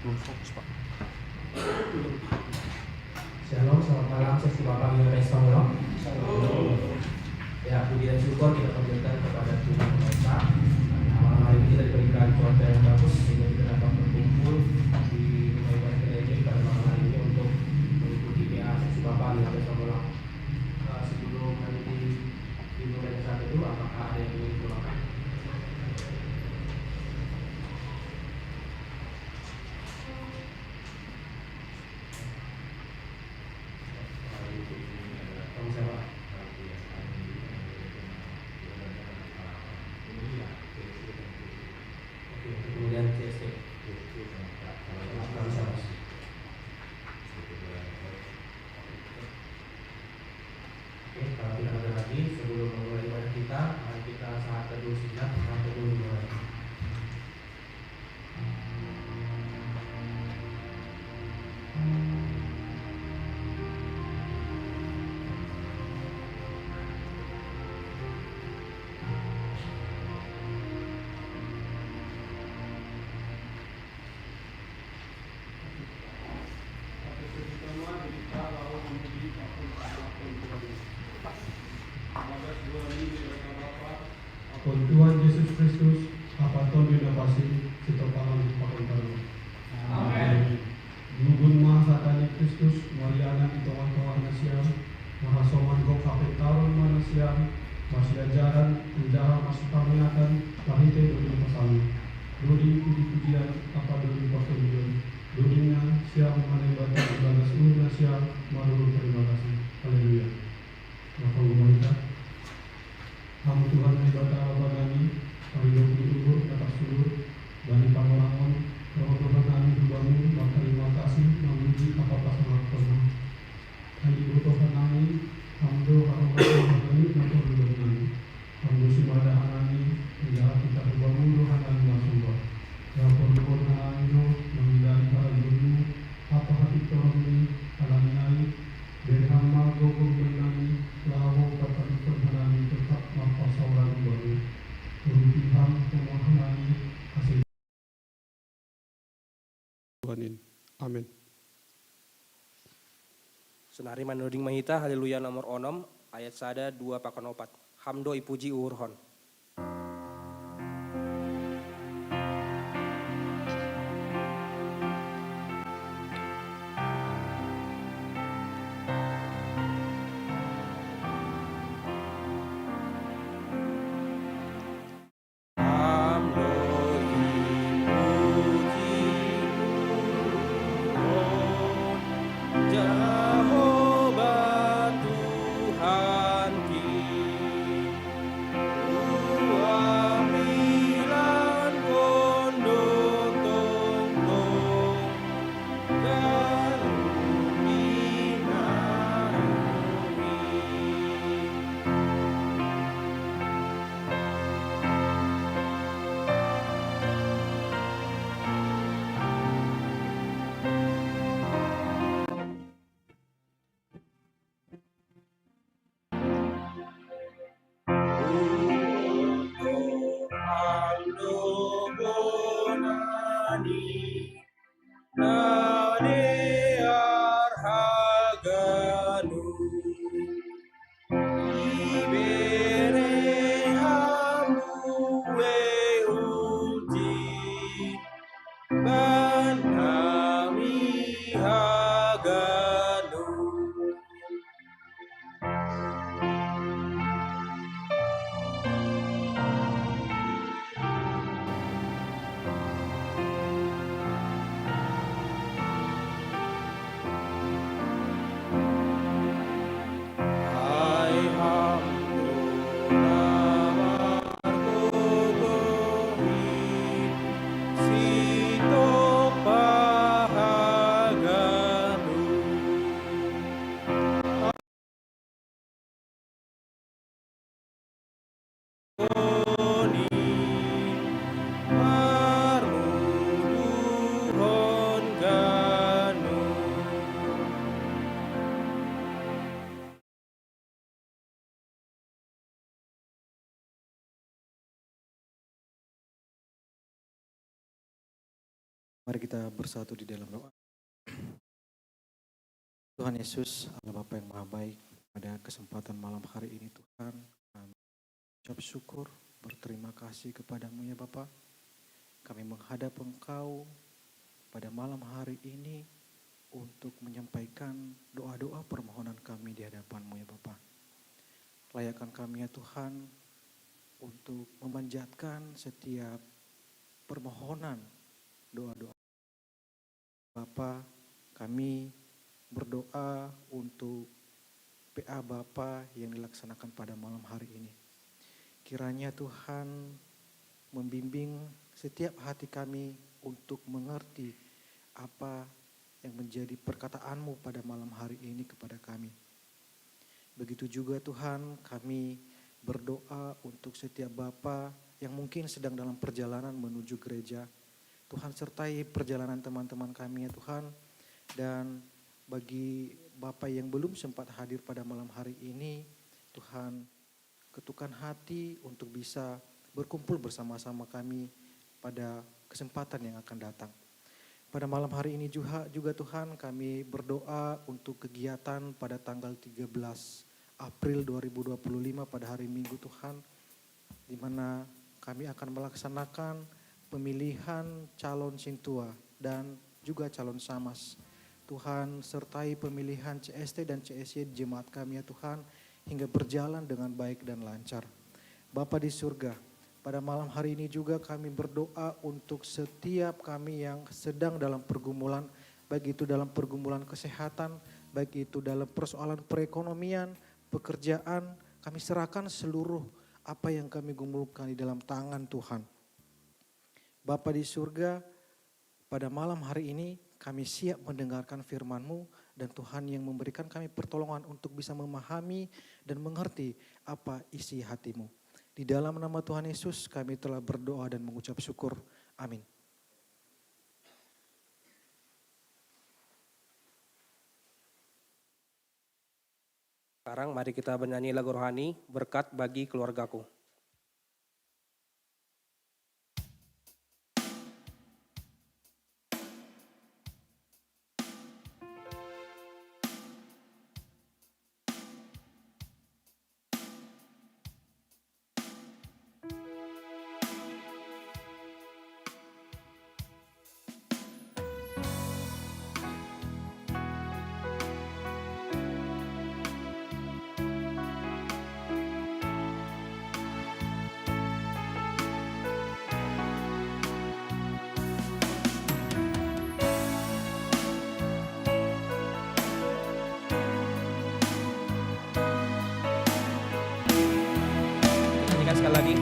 Belum fokus, Pak. Shalom, selamat malam, saya Bapak Yohanes Pangulong. Ya, puji dan syukur kita panjatkan kepada Tuhan Yang Esa. Malam hari ini kita diberikan cuaca yang bagus sehingga kita dapat berkumpul di rumah ibadah gereja pada malam hari ini untuk mengikuti PA sesi Bapak Yohanes Pangulong. Sebelum nanti dimulai saat itu, apakah ada yang ingin dilakukan? Kemudian CST. Oke, kalau tidak ada lagi, sebelum memulai ibadah kita, mari kita saat teduh sejenak, saat teduh dimulai. Tuhan Yesus Kristus, apa Tuhan inovasi, kita palang pakai baru. Amin. Nugun maha hatani Kristus, Mariana di tawang-tawang nasya, maha soman kau kapit tarun manusia, masih ajaran, penjara masuk pamiatan, lahite dulu pasang. Duri puji-pujian, apa dulu pakai durinya, siang mengenai batas ibadah seluruh nasya, marul terima kasih. Haleluya. Maka kita Kamu Tuhan ibadah Allah kami, parido luhur atas sulur, bani pangorangon, roh Tuhan kami dibangun, maka terima kasih, memuji apa sangat pernah. Kali Tuhan kami, hamdo harokat kami, maka ridho kami. Hamdo simada kami, menjaga kita dibangun, Tuhan kami masuk. Ya perlukan kami, menghindari hal-hal apa hati kami, alami dari hamba gopur menami, lawo kata kami tetap mampu saudara baru. Tuhan pemohonani kasih Tuhanin. Amin. Senari manuding mahita haleluya nomor 6 ayat sada 2 pakon 4. Hamdo ipuji urhon. Mari kita bersatu di dalam doa. Tuhan Yesus, Allah Bapa yang Maha Baik, pada kesempatan malam hari ini Tuhan, kami ucap syukur, berterima kasih kepadamu ya Bapa. Kami menghadap Engkau pada malam hari ini untuk menyampaikan doa-doa permohonan kami di hadapan-Mu ya Bapa. Layakkan kami ya Tuhan untuk memanjatkan setiap permohonan doa-doa. Bapa, kami berdoa untuk PA Bapa yang dilaksanakan pada malam hari ini. Kiranya Tuhan membimbing setiap hati kami untuk mengerti apa yang menjadi perkataan-Mu pada malam hari ini kepada kami. Begitu juga Tuhan, kami berdoa untuk setiap Bapa yang mungkin sedang dalam perjalanan menuju gereja. Tuhan sertai perjalanan teman-teman kami ya Tuhan. Dan bagi Bapak yang belum sempat hadir pada malam hari ini, Tuhan ketukan hati untuk bisa berkumpul bersama-sama kami pada kesempatan yang akan datang. Pada malam hari ini juga Tuhan, kami berdoa untuk kegiatan pada tanggal 13 April 2025 pada hari Minggu Tuhan, di mana kami akan melaksanakan pemilihan calon Sintua dan juga calon Samas. Tuhan sertai pemilihan CST dan CSY di jemaat kami ya Tuhan, hingga berjalan dengan baik dan lancar. Bapa di surga, pada malam hari ini juga kami berdoa untuk setiap kami yang sedang dalam pergumulan, baik itu dalam pergumulan kesehatan, baik itu dalam persoalan perekonomian, pekerjaan, kami serahkan seluruh apa yang kami gumulkan di dalam tangan Tuhan. Bapa di surga, pada malam hari ini kami siap mendengarkan firman-Mu dan Tuhan yang memberikan kami pertolongan untuk bisa memahami dan mengerti apa isi hati-Mu. Di dalam nama Tuhan Yesus kami telah berdoa dan mengucap syukur. Amin. Sekarang mari kita bernyanyi lagu rohani, Berkat Bagi Keluargaku. Nyanyikan sekali lagi.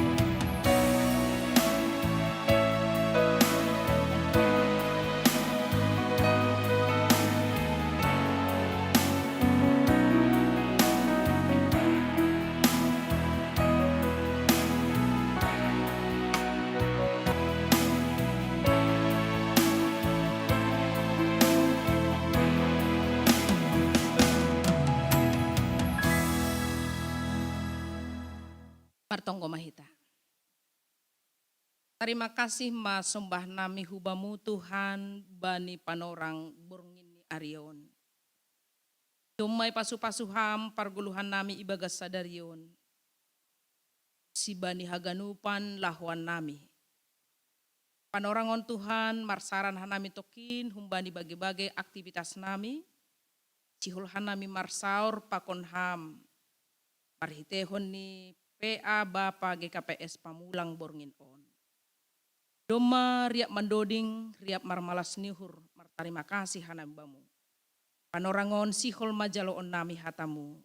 Partonggo mahita. Terima kasih ma sembah nami hubamu Tuhan bani panorang burngin ni arion. Dumay pasu-pasuham parguluhan nami ibagas sadarion. Si bani haganupan lahuan nami. Panorangon Tuhan marsaran hanami tokin humbani bagi-bagi aktivitas nami. Cihulhan nami marsaur pakon ham. Parhitehon ni PA Bapa GKPS Pamulang Borngin On. Doma riap mandoding, riap marmalas nihur, martarima kasih hanambamu. Panorangon sihol majaloon nami hatamu.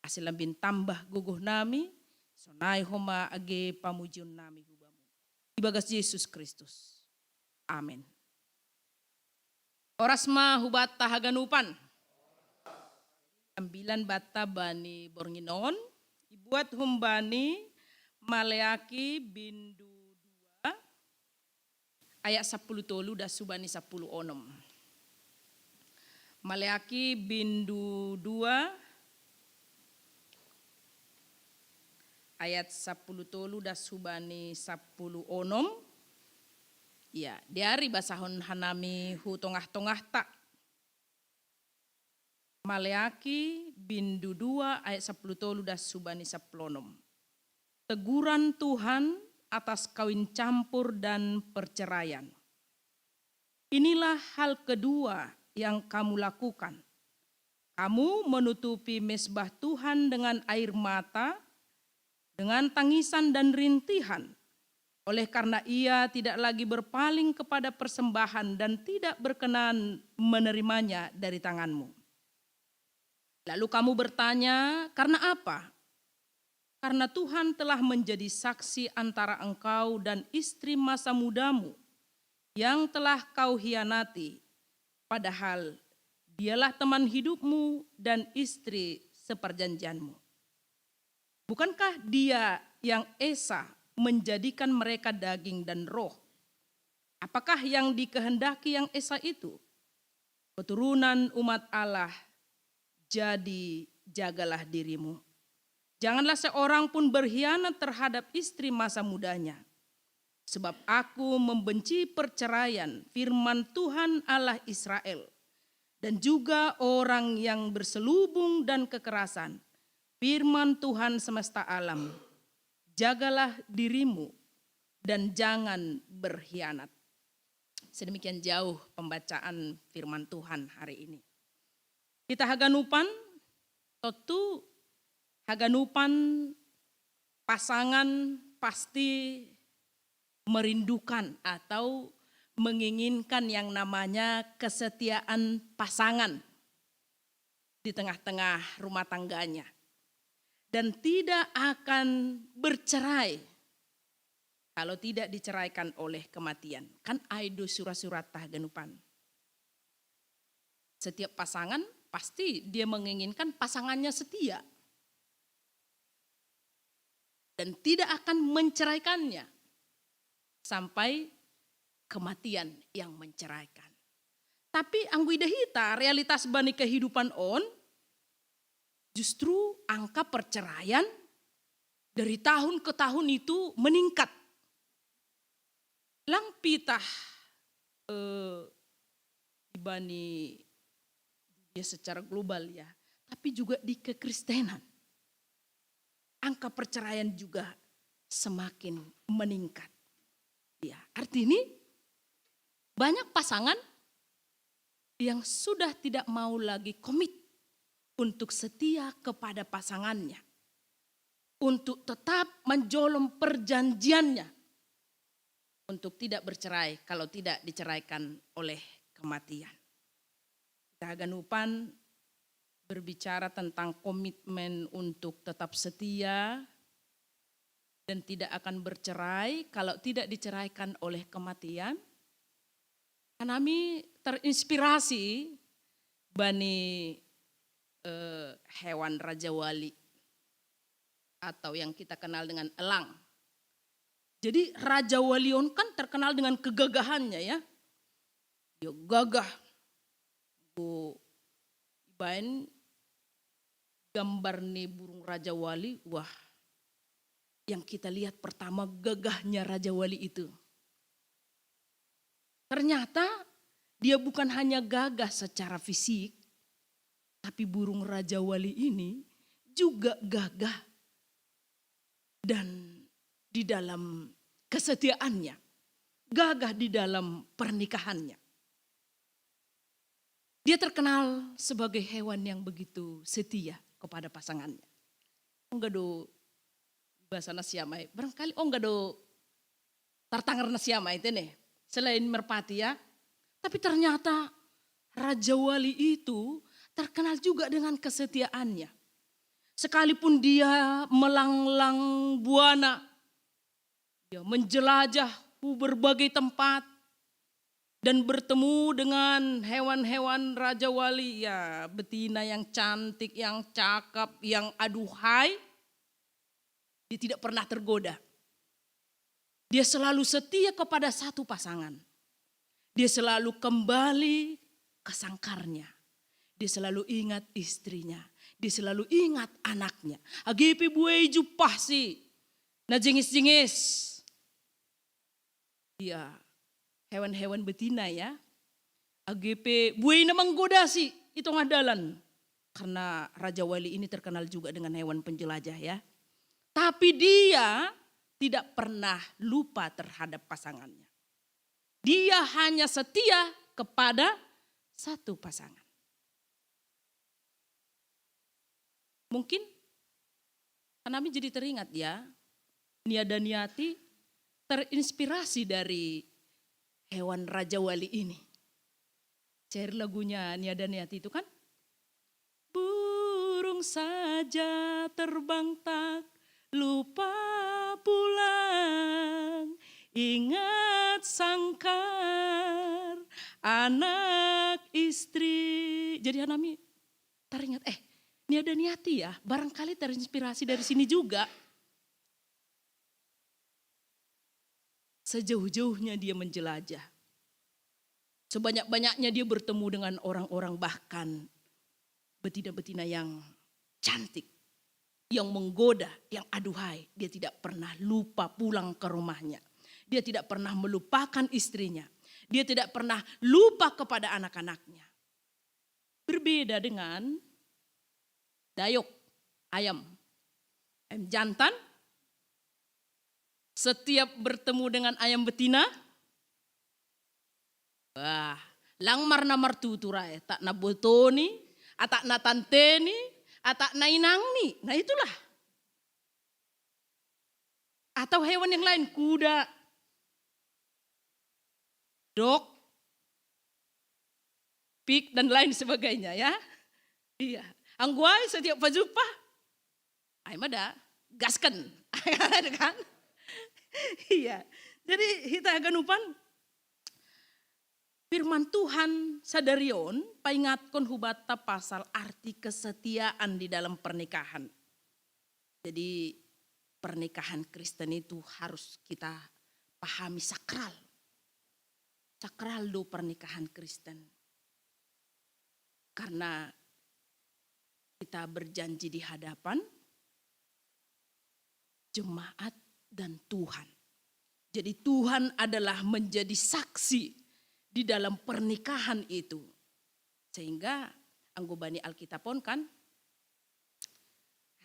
Asilambin tambah guguh nami, sonai homa age pamujion nami hubamu. Ibagas Yesus Kristus. Amin. Orasma hubat tahaganupan. 9 bata bani Borngin On. Ibuat humbani Maleaki bindu 2 ayat 10 tolu dan subani 10 onom. Maleaki bindu 2 ayat 10 tolu dan subani 10 onom. Ya, diari basahon hanami hu tongah-tongah tak. Maleaki bindu 2 ayat 10 das subani 10. Teguran Tuhan atas kawin campur dan perceraian. Inilah hal kedua yang kamu lakukan. Kamu menutupi mezbah Tuhan dengan air mata, dengan tangisan dan rintihan. Oleh karena ia tidak lagi berpaling kepada persembahan dan tidak berkenan menerimanya dari tanganmu. Lalu kamu bertanya, karena apa? Karena Tuhan telah menjadi saksi antara engkau dan istri masa mudamu yang telah kau hianati, padahal dialah teman hidupmu dan istri seperjanjianmu. Bukankah dia yang esa menjadikan mereka daging dan roh? Apakah yang dikehendaki yang esa itu? Keturunan umat Allah, jadi jagalah dirimu. Janganlah seorang pun berkhianat terhadap istri masa mudanya. Sebab aku membenci perceraian, firman Tuhan Allah Israel. Dan juga orang yang berselubung dan kekerasan, firman Tuhan semesta alam. Jagalah dirimu dan jangan berkhianat. Sedemikian jauh pembacaan firman Tuhan hari ini. Kita haganupan, tentu haganupan pasangan pasti merindukan atau menginginkan yang namanya kesetiaan pasangan di tengah-tengah rumah tangganya. Dan tidak akan bercerai kalau tidak diceraikan oleh kematian. Kan aido surat-surat haganupan. Setiap pasangan pasti dia menginginkan pasangannya setia. Dan tidak akan menceraikannya sampai kematian yang menceraikan. Tapi angguidahita realitas bani kehidupan on, justru angka perceraian dari tahun ke tahun itu meningkat. Lang pitah bani ya secara global ya, tapi juga di kekristenan. Angka perceraian juga semakin meningkat. Ya, artinya banyak pasangan yang sudah tidak mau lagi komit untuk setia kepada pasangannya. Untuk tetap menjolom perjanjiannya. Untuk tidak bercerai kalau tidak diceraikan oleh kematian. Kita haganupan berbicara tentang komitmen untuk tetap setia dan tidak akan bercerai kalau tidak diceraikan oleh kematian. Kami terinspirasi bani hewan Raja Wali atau yang kita kenal dengan elang. Jadi Raja Walion kan terkenal dengan kegagahannya ya. Dia gagah. Bu ibain gambar nih burung Raja Wali, wah. Yang kita lihat pertama gagahnya Raja Wali itu. Ternyata dia bukan hanya gagah secara fisik, tapi burung Raja Wali ini juga gagah dan di dalam kesetiaannya, gagah di dalam pernikahannya. Dia terkenal sebagai hewan yang begitu setia kepada pasangannya. Enggak do bahasa nasiamai, barangkali enggak do tartangar nasiamai itu nih. Selain merpati ya, tapi ternyata Raja Wali itu terkenal juga dengan kesetiaannya. Sekalipun dia melanglang buana, dia menjelajah berbagai tempat dan bertemu dengan hewan-hewan Raja Wali, ya betina yang cantik, yang cakep, yang aduhai, dia tidak pernah tergoda. Dia selalu setia kepada satu pasangan. Dia selalu kembali ke sangkarnya. Dia selalu ingat istrinya. Dia selalu ingat anaknya. Agipi buai jupah si. Na jingis-jingis. Dia hewan-hewan betina ya. AGP buaya menggoda sih itu ngadalan. Karena Raja Wali ini terkenal juga dengan hewan penjelajah ya. Tapi dia tidak pernah lupa terhadap pasangannya. Dia hanya setia kepada satu pasangan. Mungkin kami jadi teringat ya, Nia dan Niati terinspirasi dari hewan Raja Wali ini. Cair lagunya Nia dan Niati itu kan, burung saja terbang tak lupa pulang, ingat sangkar anak istri. Jadi Hanami teringat, Nia dan Niati ya, barangkali terinspirasi dari sini juga. Sejauh-jauhnya dia menjelajah. Sebanyak-banyaknya dia bertemu dengan orang-orang, bahkan betina-betina yang cantik, yang menggoda, yang aduhai. Dia tidak pernah lupa pulang ke rumahnya. Dia tidak pernah melupakan istrinya. Dia tidak pernah lupa kepada anak-anaknya. Berbeda dengan Dayok, ayam jantan, setiap bertemu dengan ayam betina, wah, langmar na martutura tak na botoni, atak na tanteni, atak na inangni. Nah itulah. Atau hewan yang lain, kuda, dog, pig dan lain sebagainya ya. Iya. Angguai setiap pajupah, ay mada, gaskan, kan? Iya. Jadi kita ganupan firman Tuhan sadarion paingatkon hubata pasal arti kesetiaan di dalam pernikahan. Jadi pernikahan Kristen itu harus kita pahami sakral. Sakral do pernikahan Kristen. Karena kita berjanji di hadapan jemaat dan Tuhan. Jadi Tuhan adalah menjadi saksi di dalam pernikahan itu. Sehingga anggobani Alkitab pun kan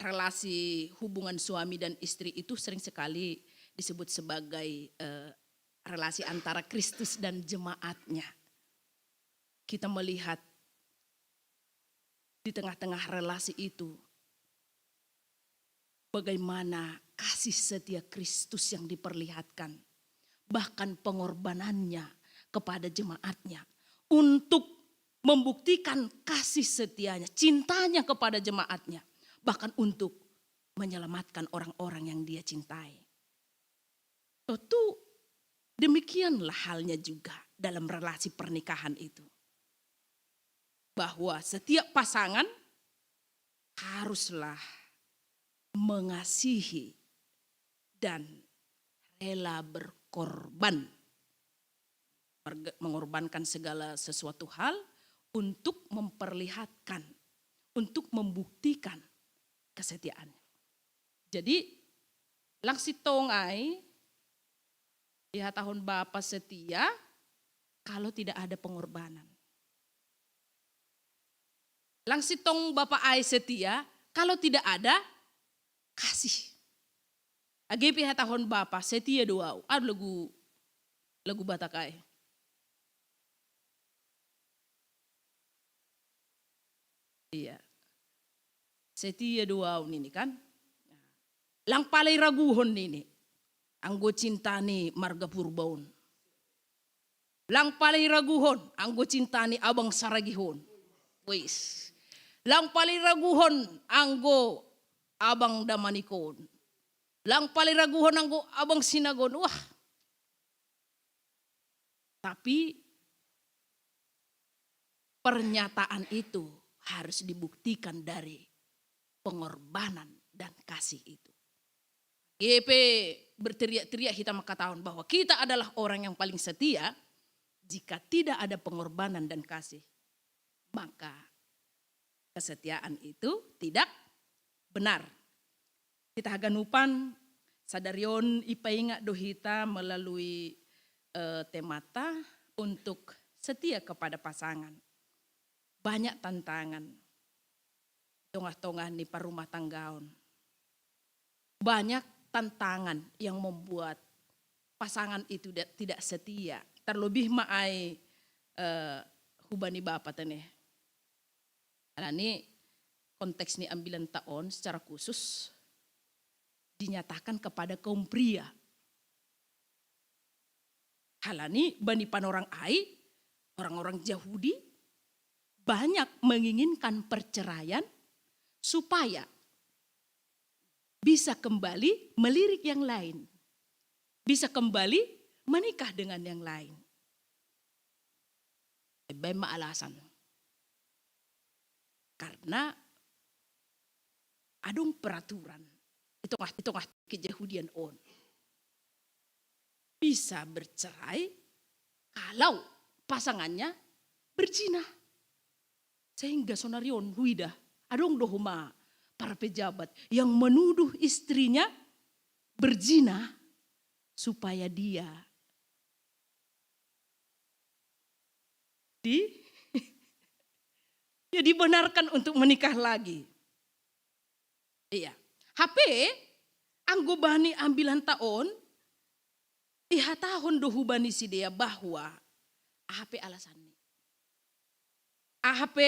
relasi hubungan suami dan istri itu sering sekali disebut sebagai relasi antara Kristus dan jemaatnya. Kita melihat di tengah-tengah relasi itu, bagaimana kasih setia Kristus yang diperlihatkan. Bahkan pengorbanannya kepada jemaatnya. Untuk membuktikan kasih setianya, cintanya kepada jemaatnya. Bahkan untuk menyelamatkan orang-orang yang dia cintai. Tentu demikianlah halnya juga dalam relasi pernikahan itu. Bahwa setiap pasangan haruslah mengasihi dan rela berkorban. Mengorbankan segala sesuatu hal untuk memperlihatkan, untuk membuktikan kesetiaannya. Jadi langsung tongai di tahun Bapa setia kalau tidak ada pengorbanan. Langsitong Bapak Ai setia kalau tidak ada kasih. AGP tahun Bapak setia doa. Ada lagu Batakai. Iya. Setia doa ini kan. Lang palay raguhon ini. Anggo cintani marga purbaon. Lang palay raguhon. Anggo cintani abang saragihon. Wis. Lang paliraguhon anggo abang damanikon. Lang paliraguhon anggo abang sinagon. Wah. Tapi pernyataan itu harus dibuktikan dari pengorbanan dan kasih itu. GP berteriak-teriak kita maka tahun bahwa kita adalah orang yang paling setia jika tidak ada pengorbanan dan kasih. Maka kesetiaan itu tidak benar. Kita haganupan sadarion ipainga dohita melalui temata untuk setia kepada pasangan. Banyak tantangan. Tengah-tengah ni parumah tanggaon. Banyak tantangan yang membuat pasangan itu tidak setia. Terlebih maai hubani bapa tene. Ini konteks ni ambilan taon secara khusus dinyatakan kepada kaum pria. Halani bani panorang ai, orang-orang Yahudi banyak menginginkan perceraian supaya bisa kembali melirik yang lain. Bisa kembali menikah dengan yang lain. Banyak alasan. Karena adung peraturan. Itu kejahudian on. Bisa bercerai kalau pasangannya berzina. Sehingga sonarion huida. Adung dohuma para pejabat yang menuduh istrinya berzina supaya dia dibenarkan untuk menikah lagi. Iya. HP anggo bani ambilan tahun iha tahun dohu bani sidea bahwa HP alasan ni. HP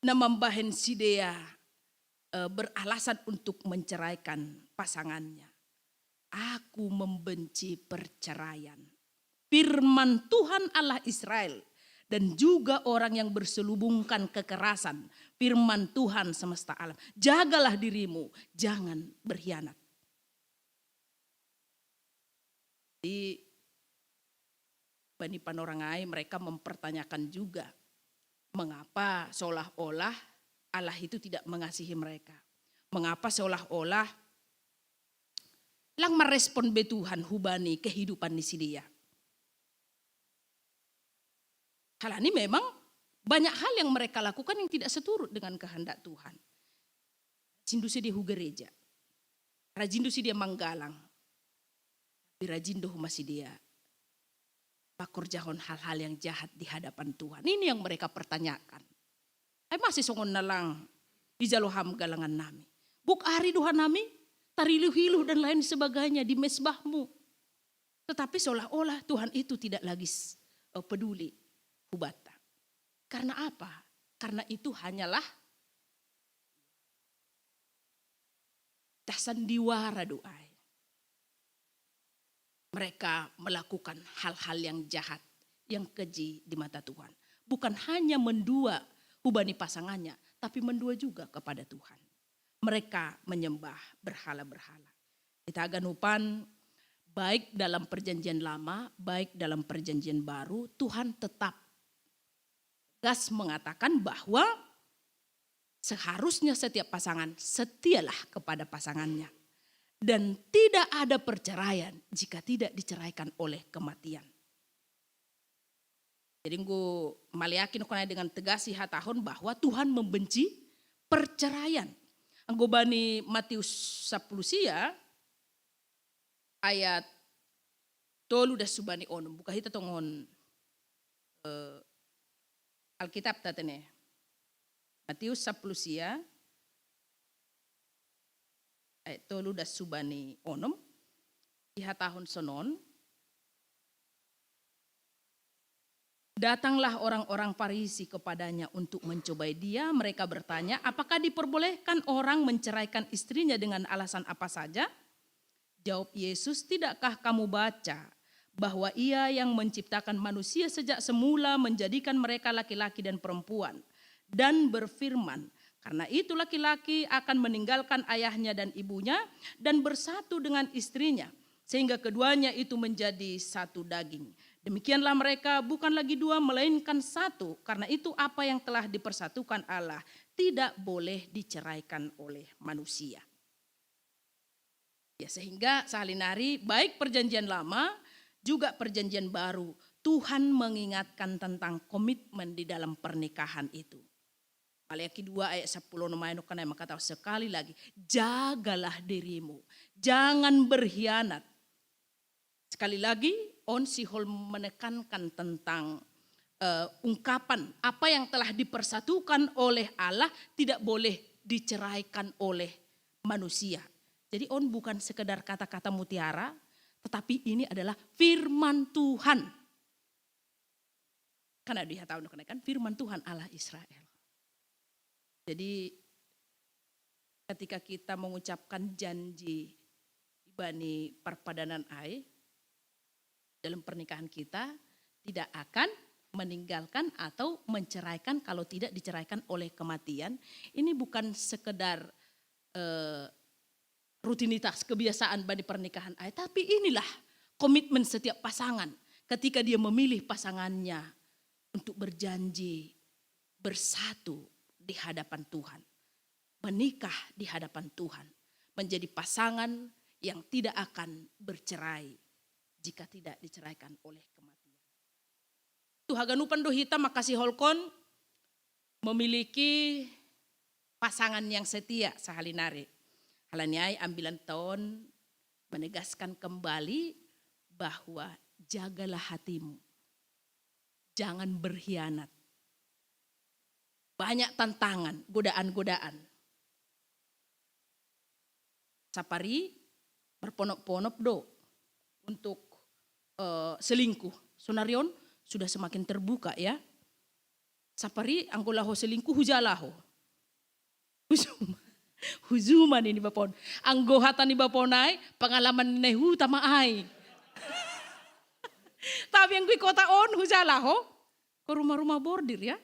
namambahen sidea beralasan untuk menceraikan pasangannya. Aku membenci perceraian. Firman Tuhan Allah Israel dan juga orang yang berselubungkan kekerasan. Firman Tuhan semesta alam. Jagalah dirimu, jangan berkhianat. Di Bani Panorangai mereka mempertanyakan juga mengapa seolah-olah Allah itu tidak mengasihi mereka. Mengapa seolah-olah lang merespon be Tuhan hubani kehidupan di dia. Hal ini memang banyak hal yang mereka lakukan yang tidak seturut dengan kehendak Tuhan. Rajin dia hu gereja. Rajin dia manggalang. Tapi rajin masih dia pakorjahon hal-hal yang jahat di hadapan Tuhan. Ini yang mereka pertanyakan. Masih songon nalang di jaloham galangan nami. Buk ari Tuhan nami, tariluh-hiluh dan lain sebagainya di mesbahmu. Tetapi seolah-olah Tuhan itu tidak lagi peduli hubata. Karena apa? Karena itu hanyalah sandiwara doa. Mereka melakukan hal-hal yang jahat, yang keji di mata Tuhan. Bukan hanya mendua hubani pasangannya, tapi mendua juga kepada Tuhan. Mereka menyembah berhala-berhala. Kita aganupan baik dalam perjanjian lama, baik dalam perjanjian baru, Tuhan tetap tegas mengatakan bahwa seharusnya setiap pasangan setialah kepada pasangannya. Dan tidak ada perceraian jika tidak diceraikan oleh kematian. Jadi gue maliakin dengan tegas tahun bahwa Tuhan membenci perceraian. Anggo bani Matius 10 ayat tolu das subani onum. Buka hita tongon Alkitab tatene. Matius 10 ayat tolu das subani onum. Iha tahun sonon. Datanglah orang-orang Farisi kepadanya untuk mencobai dia. Mereka bertanya, apakah diperbolehkan orang menceraikan istrinya dengan alasan apa saja? Jawab Yesus, tidakkah kamu baca bahwa Ia yang menciptakan manusia sejak semula menjadikan mereka laki-laki dan perempuan. Dan berfirman, karena itu laki-laki akan meninggalkan ayahnya dan ibunya dan bersatu dengan istrinya. Sehingga keduanya itu menjadi satu daging. Demikianlah mereka bukan lagi dua melainkan satu. Karena itu apa yang telah dipersatukan Allah tidak boleh diceraikan oleh manusia. Ya, sehingga salinari baik perjanjian lama juga perjanjian baru. Tuhan mengingatkan tentang komitmen di dalam pernikahan itu. Maliaki 2 ayat 10 nomaino kana maka sekali lagi jagalah dirimu. Jangan berkhianat. Sekali lagi on sihol menekankan tentang ungkapan apa yang telah dipersatukan oleh Allah tidak boleh diceraikan oleh manusia. Jadi on bukan sekedar kata-kata mutiara, tetapi ini adalah firman Tuhan. Karena dia tahu kan firman Tuhan Allah Israel. Jadi ketika kita mengucapkan janji Bani perpadanan ai dalam pernikahan kita tidak akan meninggalkan atau menceraikan kalau tidak diceraikan oleh kematian. Ini bukan sekedar rutinitas kebiasaan Bani pernikahan ai, tapi inilah komitmen setiap pasangan ketika dia memilih pasangannya untuk berjanji bersatu di hadapan Tuhan, menikah di hadapan Tuhan, menjadi pasangan yang tidak akan bercerai jika tidak diceraikan oleh kematian. Tuhaganupan do hita makasih holkon memiliki pasangan yang setia sahalinare. Halaniai ambilan tahun menegaskan kembali bahwa jagalah hatimu. Jangan berkhianat. Banyak tantangan, godaan-godaan. Sapari berponok-ponok do untuk selingkuh. Sonarion sudah semakin terbuka ya. Sapari anggolaho selingkuh hujalaho. Huzuman ini bapon. Anggohatan ni baponai pengalaman nehu tamaai. Tapi yang gue kota on hujalaho ke rumah-rumah bordir ya.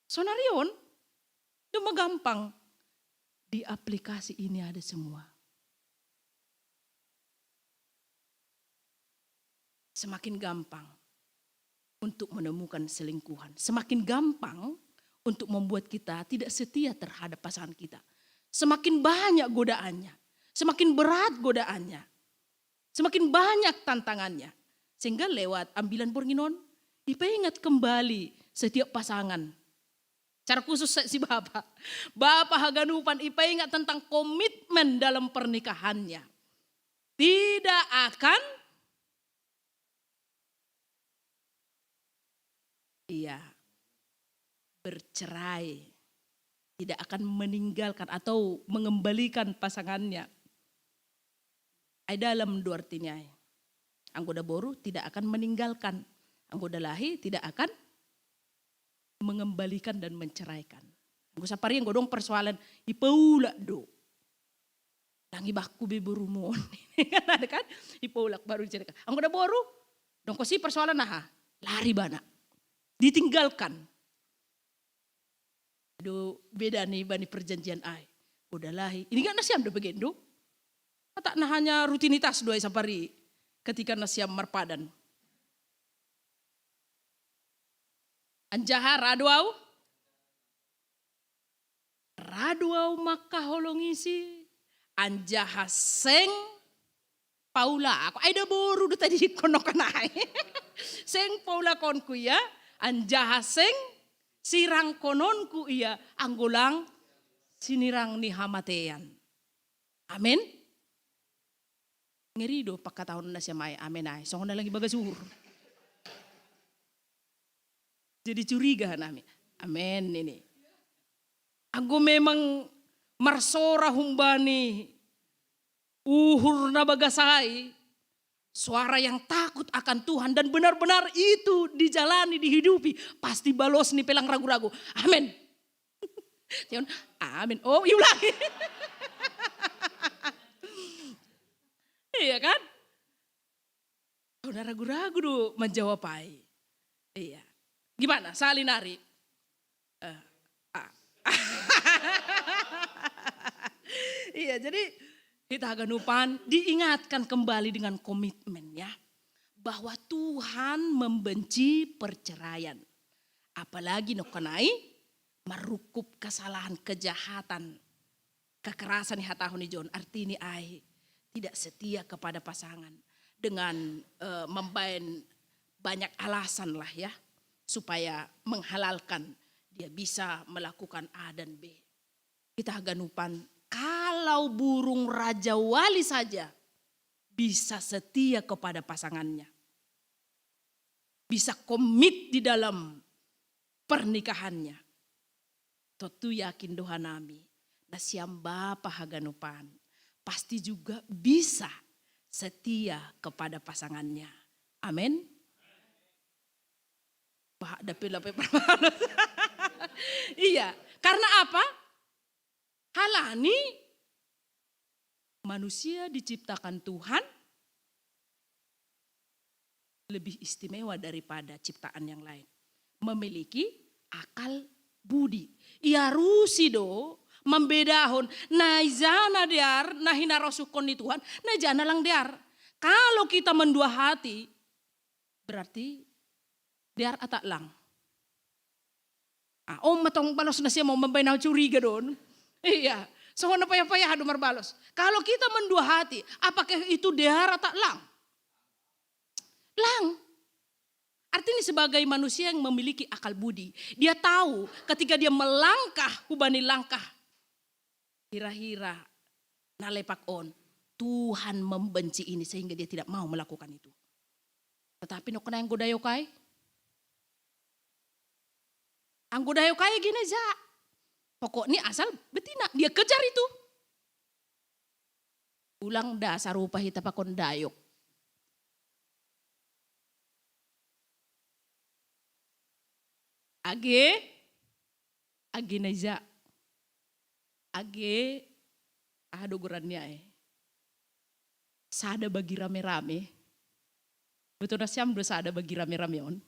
Sonarion cuma gampang. Di aplikasi ini ada semua. Semakin gampang untuk menemukan selingkuhan. Semakin gampang untuk membuat kita tidak setia terhadap pasangan kita. Semakin banyak godaannya. Semakin berat godaannya. Semakin banyak tantangannya. Sehingga lewat ambilan Bornginon, Ipa ingat kembali setiap pasangan. Cara khusus si Bapak. Bapak Haganupan Ipa ingat tentang komitmen dalam pernikahannya. Tidak akan bercerai, tidak akan meninggalkan atau mengembalikan pasangannya. Ada dalam dua artinya. Anggoda boru tidak akan meninggalkan, anggoda lahi tidak akan mengembalikan dan menceraikan. Anggo sapari yang godong persoalan ipaula do. Langi baku beberumon. Kan ada kan? Ipaulak baru diceritakan. Anggoda boru dong kosi persoalan nah lari bana. Ditinggalkan. Aduh beda nih bani perjanjian ai. Udahlah. Ini kan nasiam do begendo. Tak nah hanya rutinitas doa sapari ketika nasiam marpadan. Anjaha raduau maka holongisi anjaha seng paula. Aku ada boru do tadi konokan ai. Seng paula konku ya. Anjaha seng sirang kononku iya anggolang sinirang ni hamatean. Amin. Ngerido pakatahun na siya may amin ay. So na lang ibagasur. Jadi curiga namin. Amin ini. Aku memang marsora humbani uhur na bagasay. Suara yang takut akan Tuhan dan benar-benar itu dijalani, dihidupi. Pasti balos nih pelang ragu-ragu. Amin. Amin. Oh iulang. Iya kan? Udah ragu-ragu tuh menjawab ai. Iya. Gimana? Salinari. Iya jadi kita Haganupan diingatkan kembali dengan komitmen ya. Bahwa Tuhan membenci perceraian. Apalagi nokanai merukup kesalahan, kejahatan, kekerasan hatahun John. Artinya ai tidak setia kepada pasangan. Dengan membain banyak alasan lah ya. Supaya menghalalkan dia bisa melakukan A dan B. Kita Haganupan kalau burung Raja Wali saja bisa setia kepada pasangannya. bisa komit di dalam pernikahannya. Tentu yakin doa nami, na siam Bapa haganupan, pasti juga bisa setia kepada pasangannya. Amin. Pak dapil-dapil permalas. Iya, karena apa? Halani manusia diciptakan Tuhan lebih istimewa daripada ciptaan yang lain. Memiliki akal budi. Ia rusido membedahon naizana diar nahina rosukon di Tuhan, najana lang diar. Kalau kita mendua hati berarti diar atak lang. Om matong balos na siya mau membayar curiga doon. Iya. So na payah-payah hadu marbalos. Kalau kita mendua hati, apakah itu diar atak lang? Lang. Artinya sebagai manusia yang memiliki akal budi. Dia tahu ketika dia melangkah, hubani langkah. Hira-hira, nalepak on. Tuhan membenci ini sehingga dia tidak mau melakukan itu. Tetapi no kena yang godayokai. Ang godayokai gini za. Pokoknya asal betina, dia kejar itu. Ulang dasar rupa hita pakon dayok. Age neza. Age adogorannya sada bagi rame-rame. Betul na siam do sada bagi rame-rame on.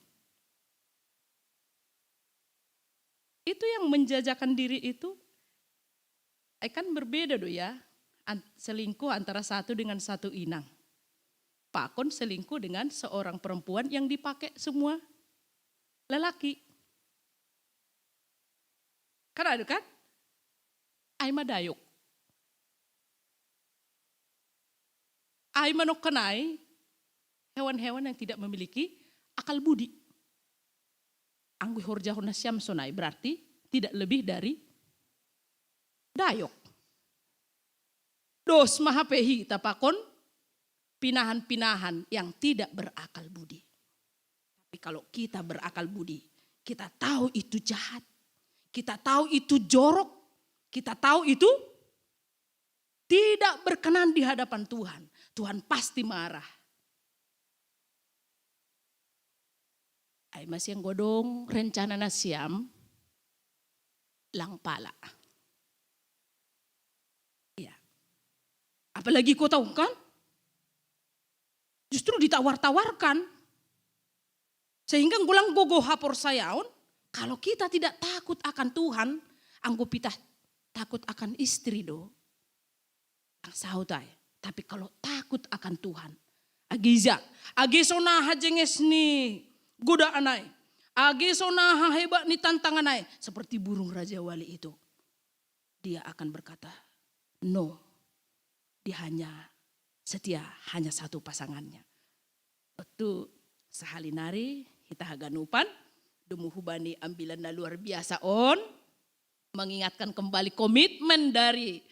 Itu yang menjajakan diri itu kan berbeda do ya. Selingkuh antara satu dengan satu inang. Pakon selingkuh dengan seorang perempuan yang dipakai semua lelaki. Kan ada kan? Ay madayok. Ay manok kanay, hewan-hewan yang tidak memiliki akal budi. Angguh horjahon na siyam sonay berarti tidak lebih dari dayok. Dos mahapehi tapakon pinahan-pinahan yang tidak berakal budi. Tapi kalau kita berakal budi, kita tahu itu jahat. Kita tahu itu jorok, kita tahu itu tidak berkenan di hadapan Tuhan. Tuhan pasti marah. Ay masih yang godong rencana na siam lang pala. Ya. Apalagi kau tahu kan? Justru ditawar-tawarkan. Sehingga ngulang gogo hapor sayaon. Kalau kita tidak takut akan Tuhan, anggo pitah takut akan istri do. Ang sahutai. Tapi kalau takut akan Tuhan, agiza, agisona hajenges ni goda anai, agisona hebat ni tantangan anai, seperti burung Raja Wali itu. Dia akan berkata, no, dia hanya setia hanya satu pasangannya. Waktu sahalinari kita haganupan, dumuhubani ambilan na luar biasa on, mengingatkan kembali komitmen dari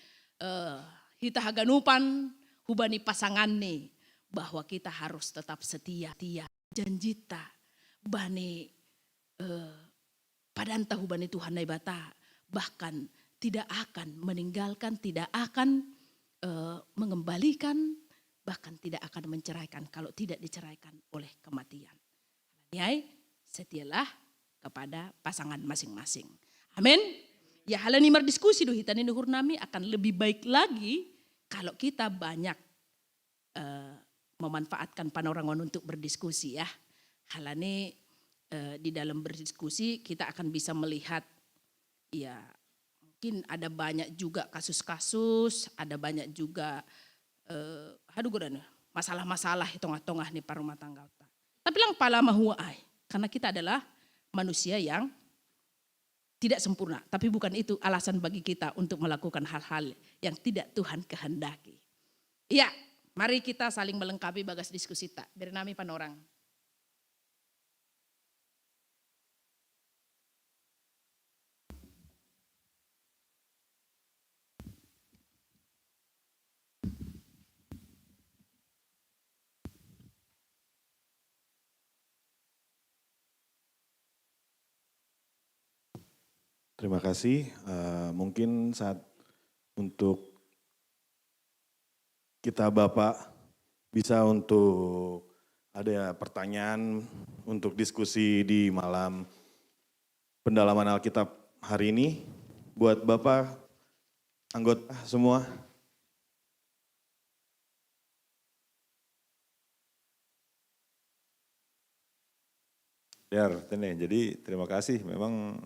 hita haganupan hubani pasangan nih, bahwa kita harus tetap setia, janjita, bani padanta hubani Tuhan nai bata, bahkan tidak akan meninggalkan, tidak akan mengembalikan, bahkan tidak akan menceraikan kalau tidak diceraikan oleh kematian. Yai, setialah kepada pasangan masing-masing. Amin. Ya halani berdiskusi do hitani nuhur nami akan lebih baik lagi kalau kita banyak memanfaatkan panorangon untuk berdiskusi ya. Halani di dalam berdiskusi kita akan bisa melihat ya mungkin ada banyak juga kasus-kasus, ada banyak juga masalah-masalah tongah-tongah nih parumah tangga. Tapi lang pala mahuai karena kita adalah manusia yang tidak sempurna, tapi bukan itu alasan bagi kita untuk melakukan hal-hal yang tidak Tuhan kehendaki. Iya, mari kita saling melengkapi bagas diskusi tak. Bernami panorang. Terima kasih. Mungkin saat untuk kita Bapak bisa untuk ada pertanyaan untuk diskusi di malam pendalaman Alkitab hari ini. Buat Bapak, anggota semua. Jadi terima kasih. Memang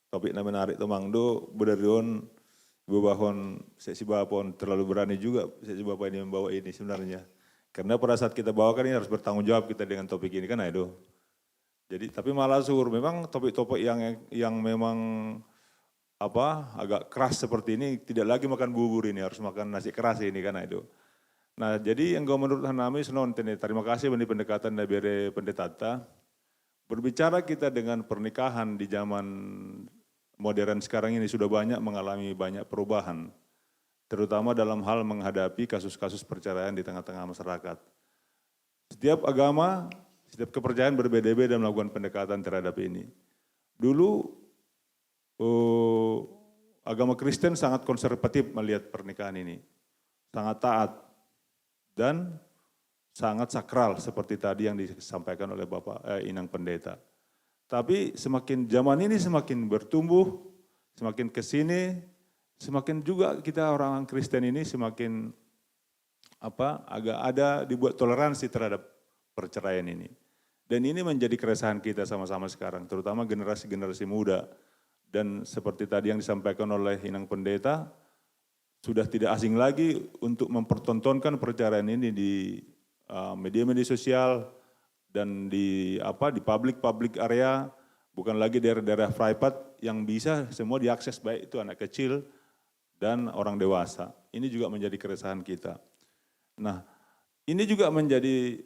topik na menarik Tomangdo, Budarion, Ibu Bahon, Seksi Bapon terlalu berani juga Seksi Bapak ini membawa ini sebenarnya. Karena pada saat kita bawakan ini harus bertanggung jawab kita dengan topik ini kan Edo. Jadi tapi malah syukur memang topik-topik yang memang agak keras seperti ini tidak lagi makan bubur ini, harus makan nasi keras ini kan Edo. Nah jadi yang menurut Hanami senonten terima kasih bagi pendekatan dari pendetata. Berbicara kita dengan pernikahan di zaman modern sekarang ini sudah banyak mengalami banyak perubahan. Terutama dalam hal menghadapi kasus-kasus perceraian di tengah-tengah masyarakat. Setiap agama, setiap kepercayaan berbeda-beda melakukan pendekatan terhadap ini. Dulu agama Kristen sangat konservatif melihat pernikahan ini. Sangat taat. Dan sangat sakral seperti tadi yang disampaikan oleh Bapak Inang Pendeta. Tapi semakin zaman ini semakin bertumbuh, semakin kesini, semakin juga kita orang Kristen ini semakin agak ada dibuat toleransi terhadap perceraian ini. Dan ini menjadi keresahan kita sama-sama sekarang, terutama generasi-generasi muda. Dan seperti tadi yang disampaikan oleh Inang Pendeta, sudah tidak asing lagi untuk mempertontonkan perceraian ini di media-media sosial dan di public area, bukan lagi daerah-daerah private yang bisa semua diakses baik itu anak kecil dan orang dewasa. Ini juga menjadi keresahan kita. Nah, ini juga menjadi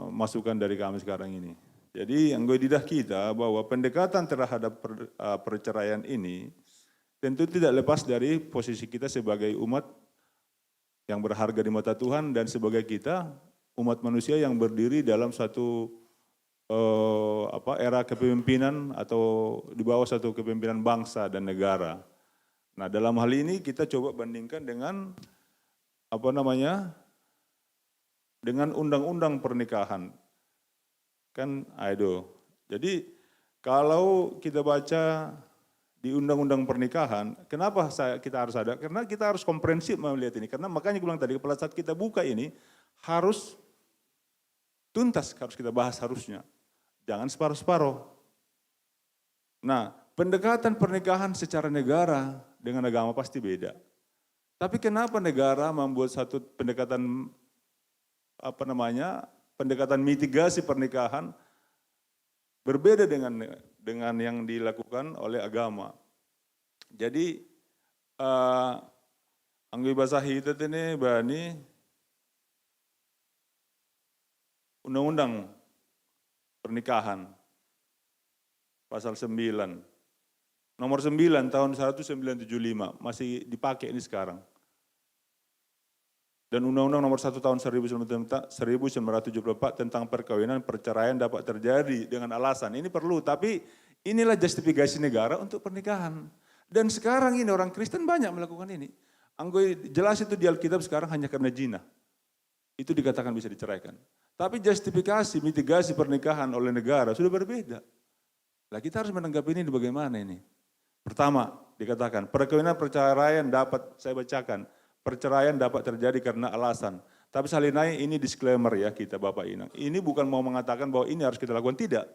masukan dari kami sekarang ini. Jadi yang gue didah kita bahwa pendekatan terhadap perceraian ini tentu tidak lepas dari posisi kita sebagai umat yang berharga di mata Tuhan dan sebagai kita umat manusia yang berdiri dalam suatu era kepemimpinan atau di bawah satu kepemimpinan bangsa dan negara. Nah, dalam hal ini kita coba bandingkan dengan dengan undang-undang pernikahan. Kan Jadi kalau kita baca di undang-undang pernikahan, kenapa kita harus ada? Karena kita harus komprehensif melihat ini. Karena makanya gue bilang tadi, pada saat kita buka ini, harus tuntas, harus kita bahas harusnya. Jangan separuh-separuh. Nah, pendekatan pernikahan secara negara dengan agama pasti beda. Tapi kenapa negara membuat satu pendekatan, pendekatan mitigasi pernikahan berbeda dengan yang dilakukan oleh agama. Jadi anggi basahi itu ini bani undang-undang pernikahan pasal 9. Nomor 9 tahun 1975 masih dipakai ini sekarang. Dan Undang-Undang Nomor 1 tahun 1974 tentang perkawinan perceraian dapat terjadi dengan alasan. Ini perlu, tapi inilah justifikasi negara untuk pernikahan. Dan sekarang ini orang Kristen banyak melakukan ini. Jelas itu di Alkitab sekarang hanya karena zina. Itu dikatakan bisa diceraikan. Tapi justifikasi, mitigasi pernikahan oleh negara sudah berbeda. Lah kita harus menanggapi ini bagaimana ini. Pertama, dikatakan perkawinan perceraian dapat, saya bacakan, perceraian dapat terjadi karena alasan. Tapi salinai ini disclaimer ya kita Bapak Inang. Ini bukan mau mengatakan bahwa ini harus kita lakukan, tidak.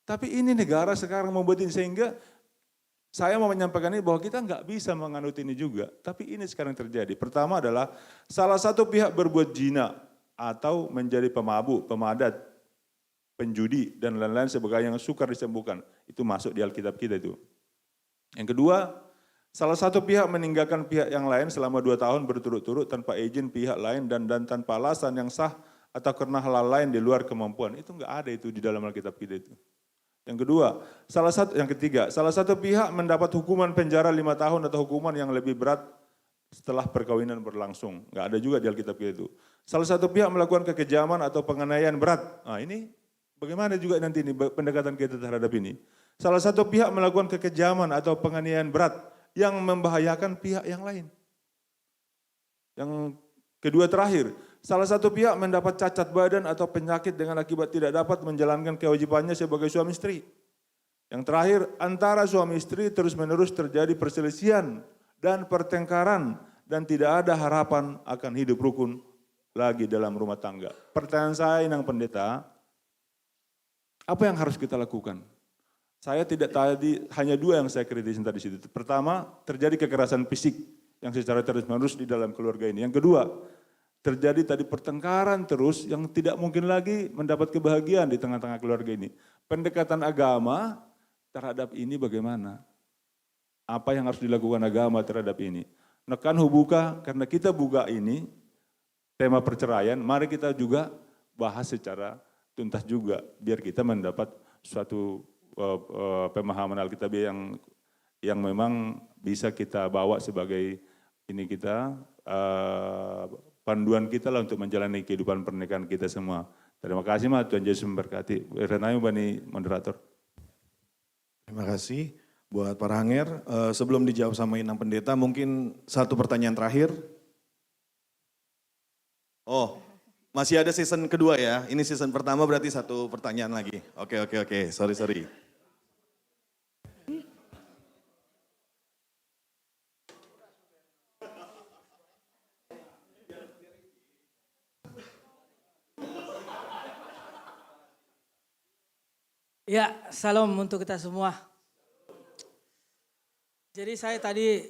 Tapi ini negara sekarang membuat ini sehingga saya mau menyampaikan ini bahwa kita nggak bisa menganut ini juga. Tapi ini sekarang terjadi. Pertama adalah salah satu pihak berbuat zina atau menjadi pemabuk, pemadat, penjudi dan lain-lain sebagainya yang sukar disembuhkan. Itu masuk di Alkitab kita itu. Yang kedua, salah satu pihak meninggalkan pihak yang lain selama 2 tahun berturut-turut tanpa izin pihak lain dan tanpa alasan yang sah atau karena hal lain di luar kemampuan. Itu enggak ada itu di dalam Alkitab kita itu. Yang kedua, yang ketiga, salah satu pihak mendapat hukuman penjara 5 tahun atau hukuman yang lebih berat setelah perkawinan berlangsung. Enggak ada juga di Alkitab kita itu. Salah satu pihak melakukan kekejaman atau penganiayaan berat. Nah ini bagaimana juga nanti ini pendekatan kita terhadap ini. salah satu pihak melakukan kekejaman atau penganiayaan berat yang membahayakan pihak yang lain. Yang kedua terakhir, salah satu pihak mendapat cacat badan atau penyakit dengan akibat tidak dapat menjalankan kewajibannya sebagai suami istri. Yang terakhir, antara suami istri terus-menerus terjadi perselisihan dan pertengkaran dan tidak ada harapan akan hidup rukun lagi dalam rumah tangga. Pertanyaan saya, Inang Pendeta, apa yang harus kita lakukan? Saya tidak tadi, hanya dua yang saya kritisin tadi situ. Pertama, terjadi kekerasan fisik yang secara terus-menerus di dalam keluarga ini. Yang kedua, terjadi tadi pertengkaran terus yang tidak mungkin lagi mendapat kebahagiaan di tengah-tengah keluarga ini. Pendekatan agama terhadap ini bagaimana? Apa yang harus dilakukan agama terhadap ini? Nekan hubuka, karena kita buka ini, tema perceraian, mari kita juga bahas secara tuntas juga, biar kita mendapat suatu pemahaman Alkitab yang memang bisa kita bawa sebagai ini kita, panduan kita lah untuk menjalani kehidupan pernikahan kita semua. Terima kasih, Tuhan Yesus memberkati. Renai Bani moderator. Terima kasih buat para hanger. Sebelum dijawab sama Inang Pendeta, mungkin satu pertanyaan terakhir. Oh, masih ada season kedua ya. Ini season pertama berarti satu pertanyaan lagi. Oke. Sorry. Ya, salam untuk kita semua. Jadi saya tadi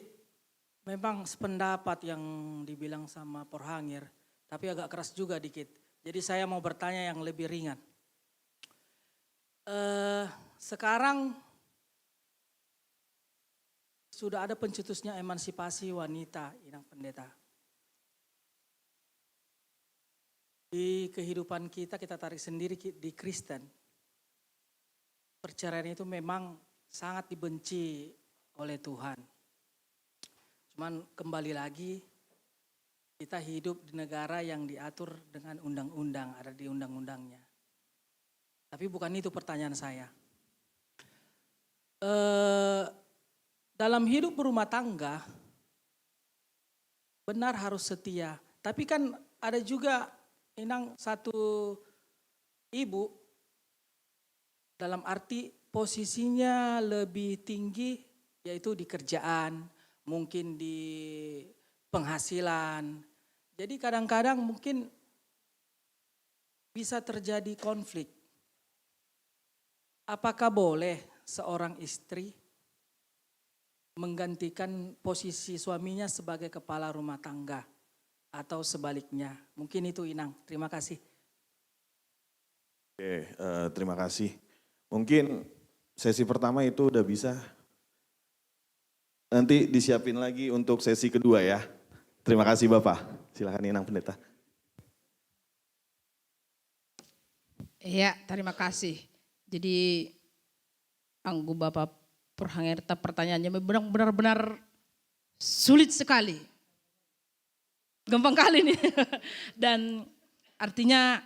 memang sependapat yang dibilang sama Porhangir, tapi agak keras juga dikit. Jadi saya mau bertanya yang lebih ringan. Sekarang sudah ada pencetusnya emansipasi wanita, Inang Pendeta. Di kehidupan kita tarik sendiri di Kristen. Perceraian itu memang sangat dibenci oleh Tuhan. Cuman kembali lagi, kita hidup di negara yang diatur dengan undang-undang, ada di undang-undangnya. Tapi bukan itu pertanyaan saya. Dalam hidup berumah tangga, benar harus setia. Tapi kan ada juga, Inang, satu ibu, dalam arti posisinya lebih tinggi, yaitu di kerjaan, mungkin di penghasilan. Jadi kadang-kadang mungkin bisa terjadi konflik. Apakah boleh seorang istri menggantikan posisi suaminya sebagai kepala rumah tangga atau sebaliknya? Mungkin itu, Inang. Terima kasih. Oke, terima kasih. Mungkin sesi pertama itu udah bisa. Nanti disiapin lagi untuk sesi kedua ya. Terima kasih Bapak. Silakan Inang Pendeta. Ya, terima kasih. Jadi Anggu Bapak Porhangir, pertanyaannya benar-benar sulit sekali. Gampang kali nih. Dan artinya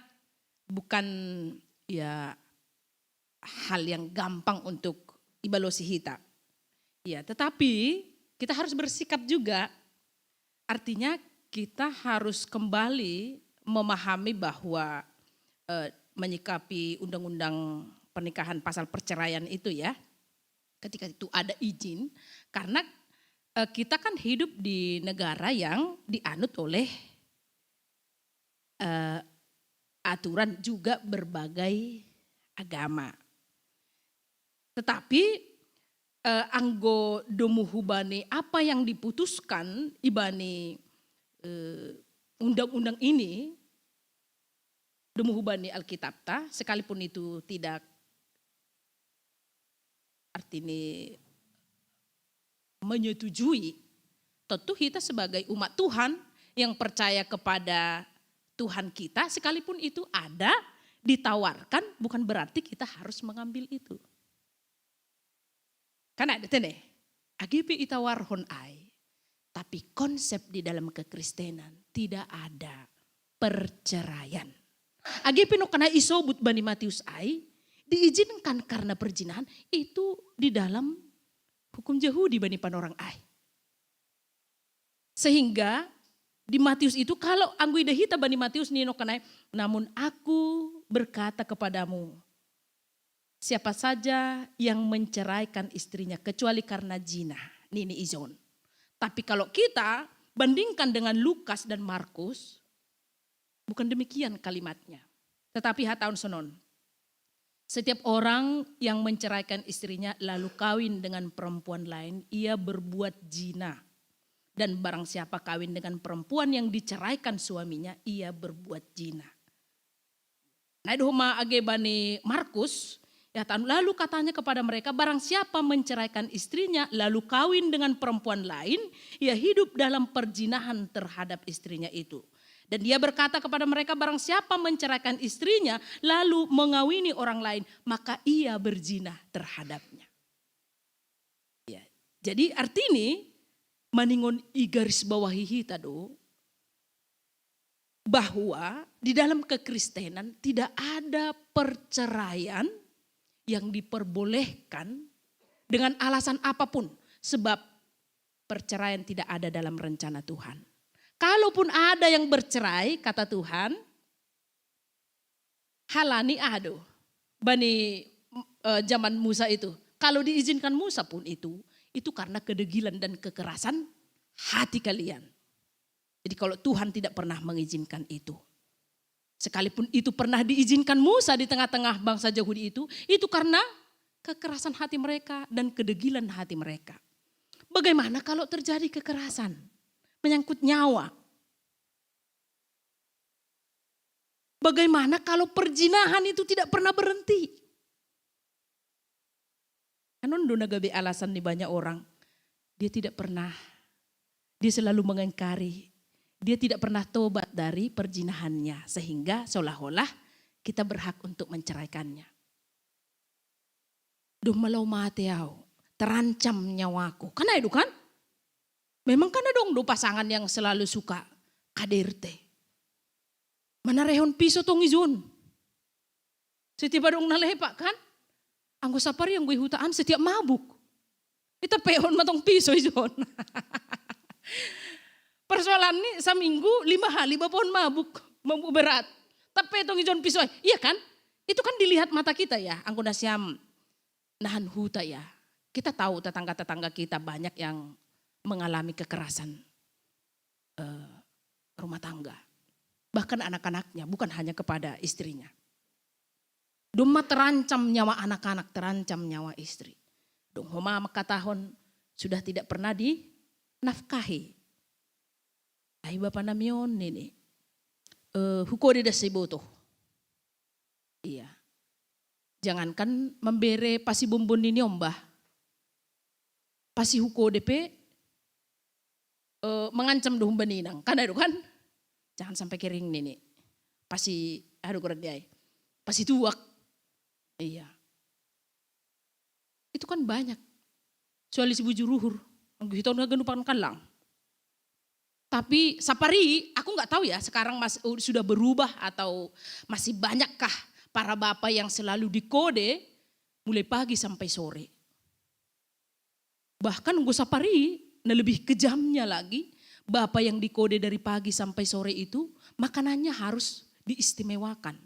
bukan ya hal yang gampang untuk evaluasi kita. Ya, tetapi kita harus bersikap juga. Artinya kita harus kembali memahami bahwa menyikapi undang-undang pernikahan pasal perceraian itu ya. Ketika itu ada izin, karena kita kan hidup di negara yang dianut oleh aturan juga berbagai agama. Tetapi anggo domuhubani apa yang diputuskan ibani undang-undang ini domuhubani Alkitab ta, sekalipun itu tidak artinya menyetujui, tentu kita sebagai umat Tuhan yang percaya kepada Tuhan kita, sekalipun itu ada ditawarkan, bukan berarti kita harus mengambil itu. Karena ada tene, agipi itawarhon ai, tapi konsep di dalam kekristenan tidak ada perceraian. Agipi no kana isobut bani Matius ai, diizinkan karena perzinahan itu di dalam hukum Yahudi bani panorang ai. Sehingga di Matius itu kalau anggui dehita bani Matius nino kanai, namun aku berkata kepadamu, siapa saja yang menceraikan istrinya kecuali karena zina, nini izon. Tapi kalau kita bandingkan dengan Lukas dan Markus, bukan demikian kalimatnya. Tetapi hataun sonon. Setiap orang yang menceraikan istrinya lalu kawin dengan perempuan lain, ia berbuat zina. Dan barang siapa kawin dengan perempuan yang diceraikan suaminya, ia berbuat zina. Nah itu huma age bani Markus, ya, lalu katanya kepada mereka, barang siapa menceraikan istrinya lalu kawin dengan perempuan lain, ia hidup dalam perzinahan terhadap istrinya itu. Dan dia berkata kepada mereka, barang siapa menceraikan istrinya lalu mengawini orang lain, maka ia berzina terhadapnya. Ya, jadi artinya maningon i garis bawahi hita do, bahwa di dalam kekristenan tidak ada perceraian yang diperbolehkan dengan alasan apapun. Sebab perceraian tidak ada dalam rencana Tuhan. Kalaupun ada yang bercerai, kata Tuhan, halani ado. Bani zaman Musa itu. Kalau diizinkan Musa pun itu karena kedegilan dan kekerasan hati kalian. Jadi kalau Tuhan tidak pernah mengizinkan itu. Sekalipun itu pernah diizinkan Musa di tengah-tengah bangsa Yahudi itu karena kekerasan hati mereka dan kedegilan hati mereka. Bagaimana kalau terjadi kekerasan? Menyangkut nyawa. Bagaimana kalau perzinahan itu tidak pernah berhenti? Anon dona gabe alasan di banyak orang. Dia tidak pernah, dia selalu mengingkari. Dia tidak pernah tobat dari perzinahannya. Sehingga seolah-olah kita berhak untuk menceraikannya. Duh malau mateau, terancam nyawaku. Karena itu kan? Memang kan ada dong pasangan yang selalu suka kaderte. Mana rehon piso tong izun. Setiap ada nalepak kan? Anggo sapar yang gue hutaan setiap mabuk. Kita pehon matong piso izun. Persoalan ini seminggu 5 hari pohon mabuk berat. Tapi tong izun piso. Iya kan? Itu kan dilihat mata kita ya. Anggo nasyam nahan huta ya. Kita tahu tetangga-tetangga kita banyak yang mengalami kekerasan rumah tangga. Bahkan anak-anaknya, bukan hanya kepada istrinya. Duma terancam nyawa anak-anak, terancam nyawa istri. Dong homa makatahon sudah tidak pernah dinafkahi. Ay bapak namion ini. Hukode da siboto. Iya. Jangankan membere pasi bumbun ini ombah. Pasi hukode pe mengancam doh beninang. Kan ada kan? Jangan sampai kering nih. Pasti aduh kurang dia. Pasti tuak. Iya. Itu kan banyak. Soal si bujuruhur. Kita udah genupan kalang. Tapi sapari aku nggak tahu ya sekarang sudah berubah atau masih banyakkah para bapak yang selalu dikode mulai pagi sampai sore. Bahkan gue sapari, nah lebih kejamnya lagi, bapak yang dikode dari pagi sampai sore itu makanannya harus diistimewakan.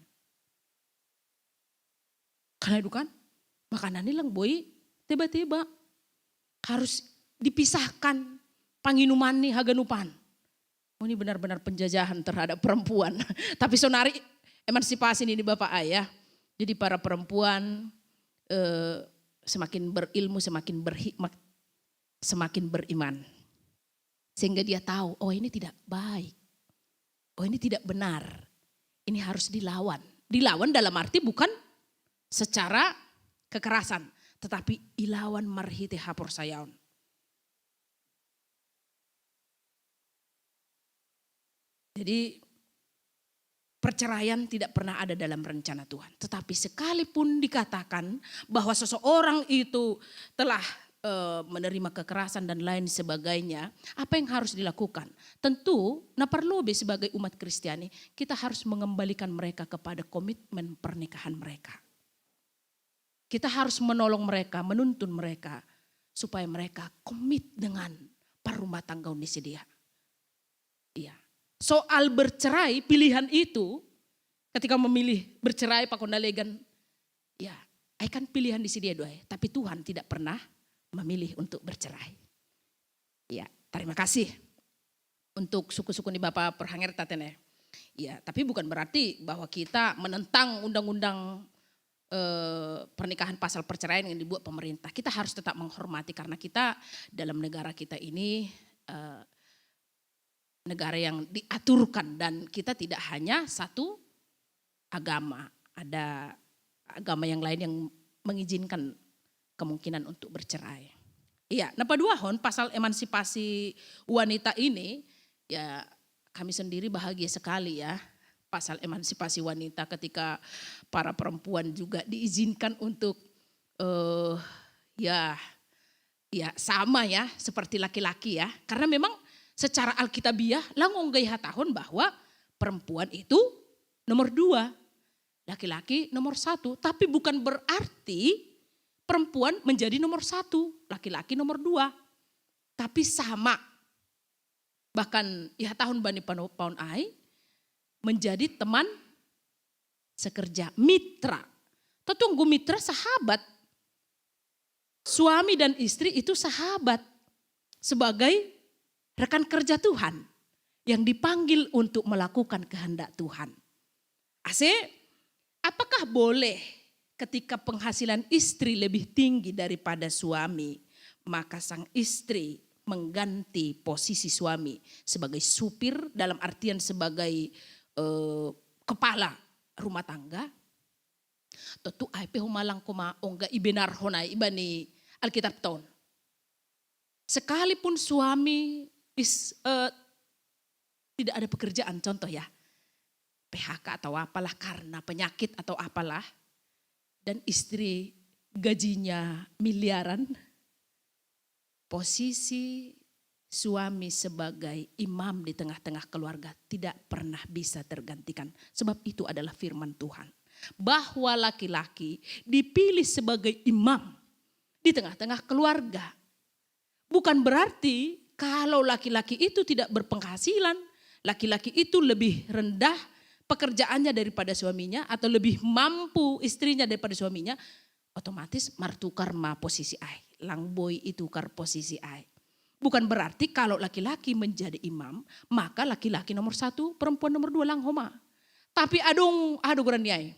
Karena itu kan makanannya lang boy tiba-tiba harus dipisahkan panginuman nih haganupan. Oh ini benar-benar penjajahan terhadap perempuan. Tapi sonari emansipasi ini bapak ayah. Jadi para perempuan semakin berilmu, semakin berhikmat, semakin beriman. Sehingga dia tahu, oh ini tidak baik. Oh ini tidak benar. Ini harus dilawan. Dilawan dalam arti bukan secara kekerasan. Tetapi ilawan marhite hapor sayaon. Jadi perceraian tidak pernah ada dalam rencana Tuhan. Tetapi sekalipun dikatakan bahwa seseorang itu telah menerima kekerasan dan lain sebagainya, apa yang harus dilakukan? Tentu, perlu sebagai umat Kristiani, kita harus mengembalikan mereka kepada komitmen pernikahan mereka. Kita harus menolong mereka, menuntun mereka supaya mereka komit dengan parumah tangga ni sedia. Iya. Soal bercerai, pilihan itu ketika memilih bercerai Pak Kondalegan, ya, kan pilihan di sedia doa, tapi Tuhan tidak pernah memilih untuk bercerai. Ya, terima kasih untuk suku-suku ni Bapak Perhanger tatene. Ya, tapi bukan berarti bahwa kita menentang undang-undang pernikahan pasal perceraian yang dibuat pemerintah. Kita harus tetap menghormati karena kita dalam negara kita ini negara yang diaturkan dan kita tidak hanya satu agama. Ada agama yang lain yang mengizinkan kemungkinan untuk bercerai. Iya, napa dua hon pasal emansipasi wanita ini ya kami sendiri bahagia sekali ya. Pasal emansipasi wanita ketika para perempuan juga diizinkan untuk ya sama ya seperti laki-laki ya. Karena memang secara alkitabiah langung gaya tahun bahwa perempuan itu nomor 2, laki-laki nomor 1. Tapi bukan berarti perempuan menjadi nomor 1, laki-laki nomor 2. Tapi sama. Bahkan ya tahun bani paun ai menjadi teman sekerja, mitra. Tunggu mitra sahabat. Suami dan istri itu sahabat sebagai rekan kerja Tuhan yang dipanggil untuk melakukan kehendak Tuhan. Apakah boleh ketika penghasilan istri lebih tinggi daripada suami, maka sang istri mengganti posisi suami sebagai supir dalam artian sebagai kepala rumah tangga? Tentu IP humalang kuma ongga ibenar honai ibani Alkitab tahun. Sekalipun suami tidak ada pekerjaan, contoh ya, PHK atau apalah karena penyakit atau apalah, dan istri gajinya miliaran, posisi suami sebagai imam di tengah-tengah keluarga tidak pernah bisa tergantikan. Sebab itu adalah firman Tuhan. Bahwa laki-laki dipilih sebagai imam di tengah-tengah keluarga. Bukan berarti kalau laki-laki itu tidak berpenghasilan, laki-laki itu lebih rendah pekerjaannya daripada suaminya atau lebih mampu istrinya daripada suaminya, otomatis martukar ma posisi ai. Langboy itu kar posisi ai. Bukan berarti kalau laki-laki menjadi imam, maka laki-laki nomor 1, perempuan nomor 2 lang homa. Tapi adong graniai.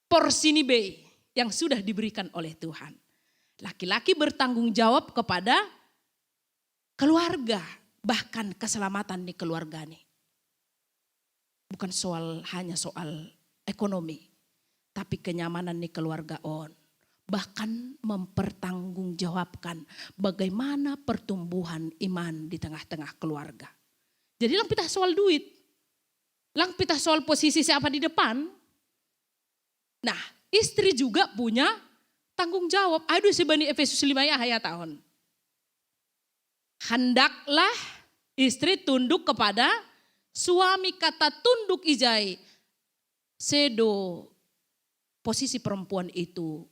Porsi ni be yang sudah diberikan oleh Tuhan. Laki-laki bertanggung jawab kepada keluarga, bahkan keselamatan di keluarga nih. Bukan hanya soal ekonomi, tapi kenyamanan di keluarga on. Bahkan mempertanggungjawabkan bagaimana pertumbuhan iman di tengah-tengah keluarga. Jadi lang pitah soal duit, lang pitah soal posisi siapa di depan. Nah, istri juga punya tanggung jawab. Aduh sebani Efesus 5 ya tahun. Hendaklah istri tunduk kepada suami, kata tunduk ijai. Sedo posisi perempuan itu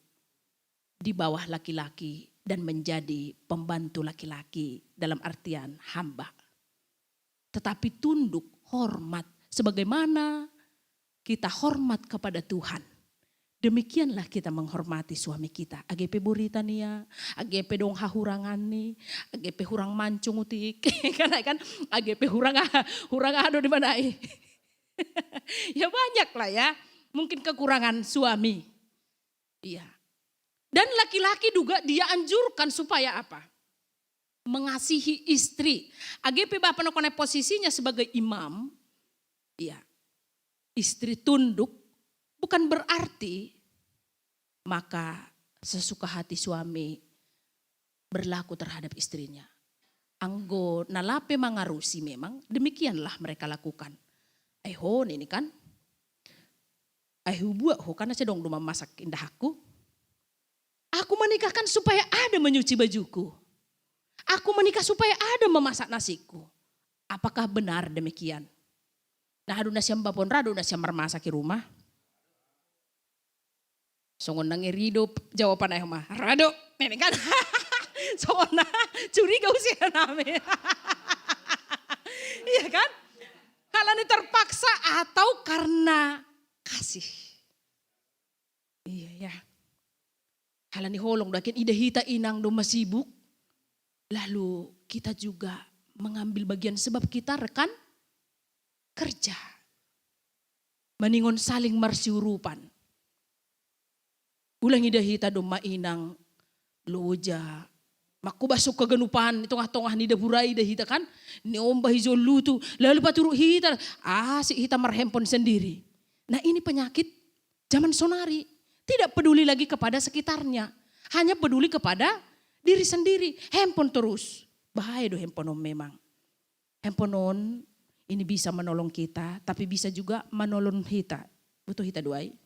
di bawah laki-laki dan menjadi pembantu laki-laki dalam artian hamba. Tetapi tunduk, hormat. Sebagaimana kita hormat kepada Tuhan. Demikianlah kita menghormati suami kita. AGP burita nia, AGP dong hahurangan nih, AGP hurang mancung utik. kan AGP hurang ado di mana ya banyak lah ya. Mungkin kekurangan suami. Iya. Dan laki-laki juga dia anjurkan supaya apa? Mengasihi istri. AGP bapak nokone posisinya sebagai imam. Iya. Istri tunduk. Bukan berarti maka sesuka hati suami berlaku terhadap istrinya. Anggo nalape mangarusi memang demikianlah mereka lakukan. Hon ini kan. Buat karena saya dong rumah masak indah aku. Aku menikahkan supaya ada menyuci bajuku. Aku menikah supaya ada memasak nasiku. Apakah benar demikian? Nah adu nasyam bapon radu nasyam mermasak di rumah. Songon nang irido jawaban ayo mah. Rado, nenek kan. Songon curiga usia nami. Iya kan? Halani terpaksa atau karena kasih. Iya ya. Halani holong dakin ide hita inang do masibuk. Lalu kita juga mengambil bagian sebab kita rekan kerja. Meningon saling marsiurupan. Ulang ide hita do mainang loja. Maku basuk kegenupan tengah-tengah ni deburai ide hita kan. Ni ombah hijau lutu. Lalu paturu hita. Si hita marhempon sendiri. Nah ini penyakit zaman sonari. Tidak peduli lagi kepada sekitarnya. Hanya peduli kepada diri sendiri. Handphone terus. Bahaya do handphone memang. Handphone ini bisa menolong kita. Tapi bisa juga menolong hita. Butuh hita doai.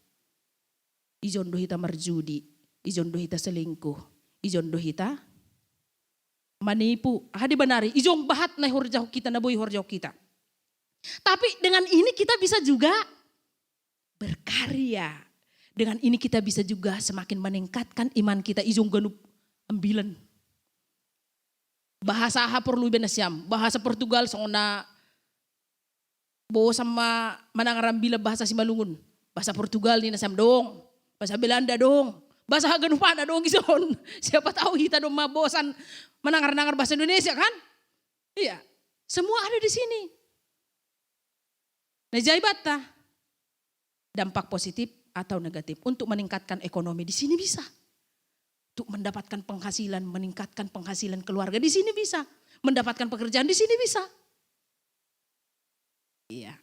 Ijon do hita marjudi. Ijon do hita selingkuh. Ijon do hita manipu. Hadi benari. Ijong bahat na horjau kita. Naboy horjau kita. Tapi dengan ini kita bisa juga berkarya. Dengan ini kita bisa juga semakin meningkatkan iman kita. Ijong ganup ambilan. Bahasa aha perlu benasyam. Bahasa Portugal songona bo sama manangarambila bahasa Simalungun. Bahasa Portugal ni nasyam dong. Bahasa Belanda dong. Bahasa Haganupan dong ison. Siapa tahu kita dong mabosan menangar-nangar bahasa Indonesia kan? Iya. Semua ada di sini. Najaibata. Dampak positif atau negatif untuk meningkatkan ekonomi di sini bisa. Untuk mendapatkan penghasilan, meningkatkan penghasilan keluarga di sini bisa. Mendapatkan pekerjaan di sini bisa. Iya.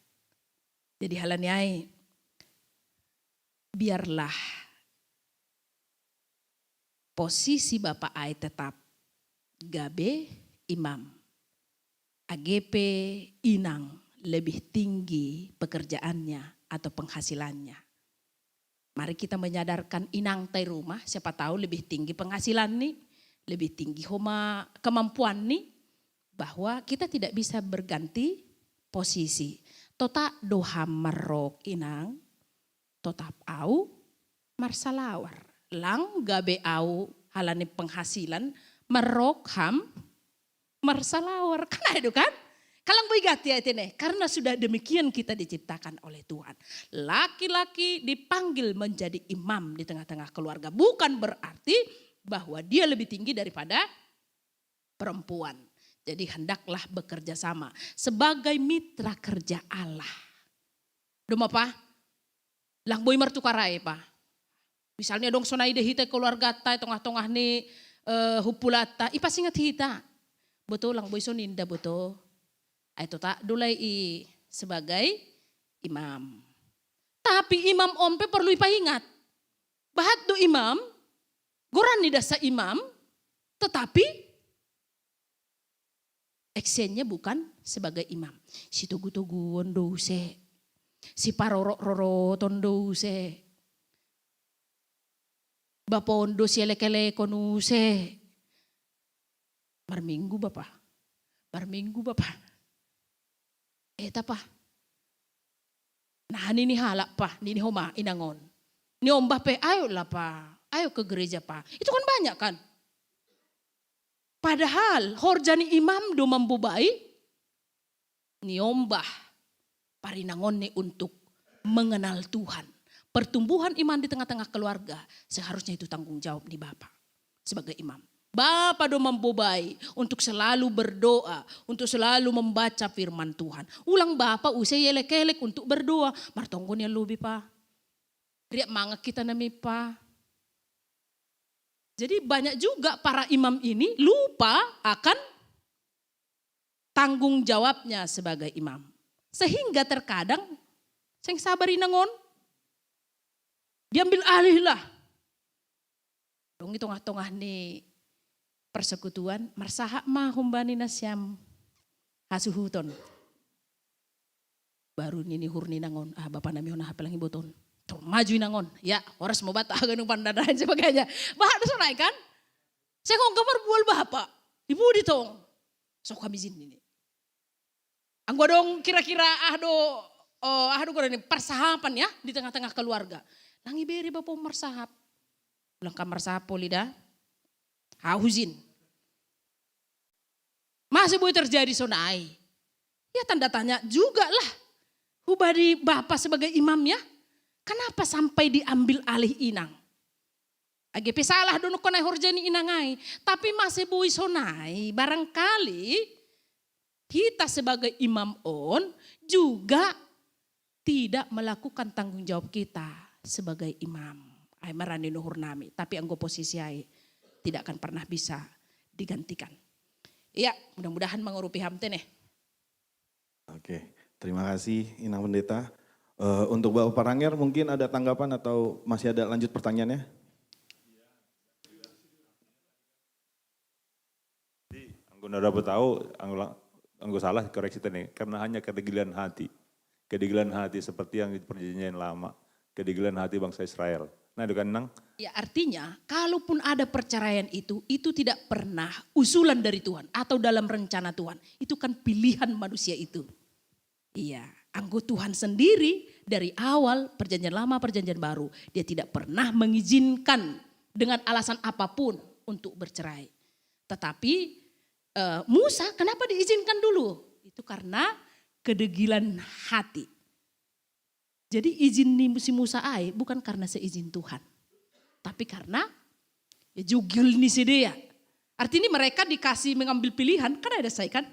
Jadi halaniai biarlah posisi Bapak Ai tetap gabe imam. AGP inang lebih tinggi pekerjaannya atau penghasilannya. Mari kita menyadarkan inang tai rumah, siapa tahu lebih tinggi penghasilan nih, lebih tinggi kemampuan nih, bahwa kita tidak bisa berganti posisi. Tota doha merok inang, totap au marsalawar. Lang gabe au halani penghasilan merok ham marsalawar. Kan itu kan? Kalang boigati ya tene, karena sudah demikian kita diciptakan oleh Tuhan. Laki-laki dipanggil menjadi imam di tengah-tengah keluarga. Bukan berarti bahwa dia lebih tinggi daripada perempuan. Jadi hendaklah bekerja sama sebagai mitra kerja Allah. Dom apa? Lang boy mertukarai pa. Misalnya dong sonai de hita keluarga ta tengah-tengah ni hupulata, ipas ingat hita. Betul lang boy soninda betul. Itu tak dulai sebagai imam. Tapi imam ompe perlu ipaingat. Bahat do imam, goran ni dasa imam, tetapi eksennya bukan sebagai imam. Si tugu-tugu ondo se, si parorok-roro tondo se, bapak ondo si elek-elek konu se. Marminggu bapak, marminggu bapak. Tapa. Nah ini halak pa, ini homa inangon. Ni ombah pe ayo lah pa, ayo ke gereja pa. Itu kan banyak kan. Padahal horjani imam do mambubai, ni ombah parinangon ni untuk mengenal Tuhan. Pertumbuhan iman di tengah-tengah keluarga seharusnya itu tanggung jawab nih Bapak sebagai imam. Bapak do mambubai untuk selalu berdoa, untuk selalu membaca firman Tuhan. Ulang Bapak usai yelek-yelek untuk berdoa. Martonggon yang lubi pa. Riak mangak kita nami pa. Jadi banyak juga para imam ini lupa akan tanggung jawabnya sebagai imam. Sehingga terkadang seng sabari nangon. Diambil alih lah. Dong itu tengah-tengah nih persekutuan marsahak mah humbani nasyam hasuhuton. Baru nini hurni nangon, bapak nami hona hapelangi boton. Tuh maju nangon, ya horas mau bata ganung pandadahan sebagainya. Bapak ada sonai kan? Saya ngomong kamar bual bapak, ibu ditong. So kami izin ini. Anggo dong kira-kira ahdo ko ini persahapan ya di tengah-tengah keluarga. Langi beri bapak mersahap. Ulang kamar sapo lidah. Hauzin. Masih boleh terjadi sonai. Ya tanda tanya juga lah. Hubari Bapak sebagai imamnya. Kenapa sampai diambil alih inang? AGP salah dono konai horjani inangai. Tapi masih bui sonai. Barangkali kita sebagai imam on juga tidak melakukan tanggung jawab kita sebagai imam. Ay marani nuhur nami. Tapi anggo posisi ay tidak akan pernah bisa digantikan. Iya, mudah-mudahan mengurupi hamte nih. Oke, terima kasih Inang Pendeta. Untuk Bapak Parangger mungkin ada tanggapan atau masih ada lanjut pertanyaannya? Anggo dapat tahu, anggo salah koreksi tadi, karena hanya kedegilan hati. Kedegilan hati seperti yang di perjanjian lama. Kedegilan hati bangsa Israel. Nah itu kan Nang? Ya artinya kalaupun ada perceraian itu tidak pernah usulan dari Tuhan atau dalam rencana Tuhan. Itu kan pilihan manusia itu. Iya, anggo Tuhan sendiri dari awal perjanjian lama perjanjian baru. Dia tidak pernah mengizinkan dengan alasan apapun untuk bercerai. Tetapi Musa kenapa diizinkan dulu? Itu karena kedegilan hati. Jadi izin si Musa ai bukan karena seizin Tuhan. Tapi karena ya jugil ni si dia. Artinya mereka dikasih mengambil pilihan kan ada saya kan.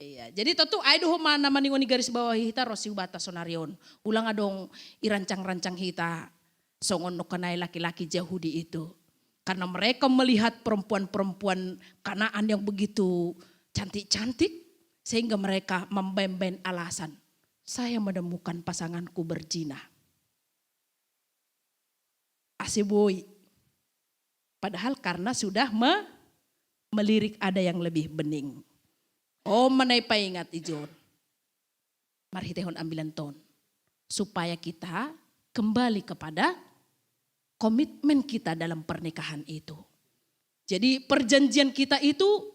Iya, jadi tentu ai doh mana maningoni garis bawah hita rosi ubata sonarion. Ulang adong irancang-rancang hita songon no kanai laki-laki Yahudi itu. Karena mereka melihat perempuan-perempuan Kanaan yang begitu cantik-cantik sehingga mereka membemben alasan. Saya menemukan pasanganku berzina. Asiboi. Padahal karena sudah melirik ada yang lebih bening. Oh menai paingat ijon. Mari tehon ambilan ton. Supaya kita kembali kepada komitmen kita dalam pernikahan itu. Jadi perjanjian kita itu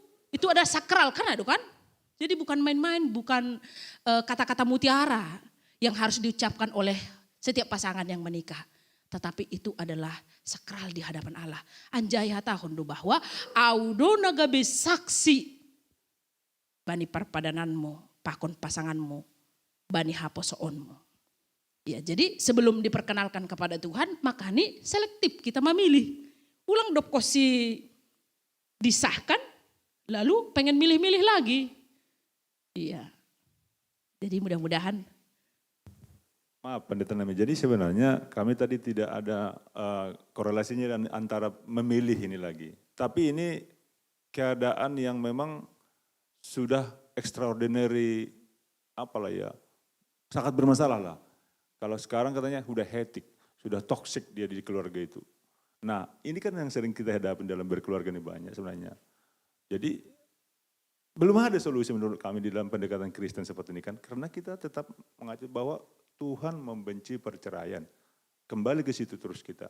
ada sakral kan ada kan? Jadi bukan main-main, bukan kata-kata mutiara yang harus diucapkan oleh setiap pasangan yang menikah. Tetapi itu adalah sakral di hadapan Allah. Anjay hatahon do bahwa audo nagabe saksi bani perpadananmu, pakon pasanganmu, bani haposoonmu. Ya, jadi sebelum diperkenalkan kepada Tuhan, maka ini selektif kita memilih. Ulang dop kosi disahkan, lalu pengen milih-milih lagi. Iya. Jadi mudah-mudahan. Maaf Pendeta Nami, jadi sebenarnya kami tadi tidak ada korelasinya antara memilih ini lagi. Tapi ini keadaan yang memang sudah extraordinary, apalah ya, sangat bermasalah lah. Kalau sekarang katanya sudah hetik, sudah toksik dia di keluarga itu. Nah ini kan yang sering kita hadapi dalam berkeluarga ini banyak sebenarnya. Jadi belum ada solusi menurut kami di dalam pendekatan Kristen seperti ini kan. Karena kita tetap mengacu bahwa Tuhan membenci perceraian. Kembali ke situ terus kita.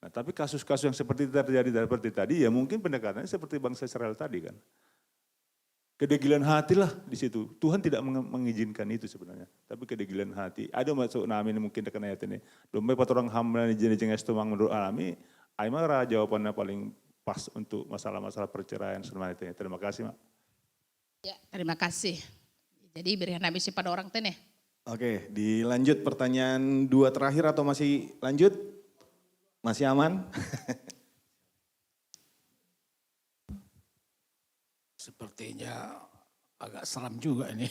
Nah tapi kasus-kasus yang seperti terjadi seperti tadi ya mungkin pendekatannya seperti bangsa Israel tadi kan. Kedegilan hati lah di situ. Tuhan tidak mengizinkan itu sebenarnya. Tapi kedegilan hati. Ada masuk nami ini mungkin terkena ayat ini. Domai patorang hamba ni jenis estomang menurut alami. Aimara jawabannya paling pas untuk masalah-masalah perceraian sebenarnya. Terima kasih Mak. Ya, terima kasih. Jadi berikan habis pada orang teneh. Oke, dilanjut pertanyaan 2 terakhir atau masih lanjut? Masih aman? Sepertinya agak seram juga ini.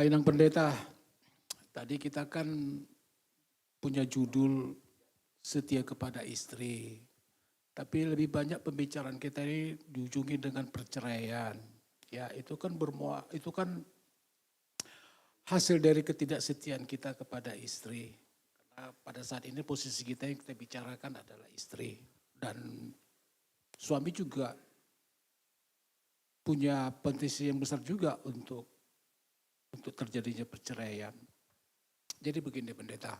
Inang Pendeta, tadi kita kan punya judul setia kepada istri. Tapi lebih banyak pembicaraan kita ini diujungi dengan perceraian. Ya, itu kan hasil dari ketidaksetiaan kita kepada istri. Karena pada saat ini posisi kita yang kita bicarakan adalah istri. Dan suami juga punya potensi yang besar juga untuk terjadinya perceraian. Jadi begini Pendeta.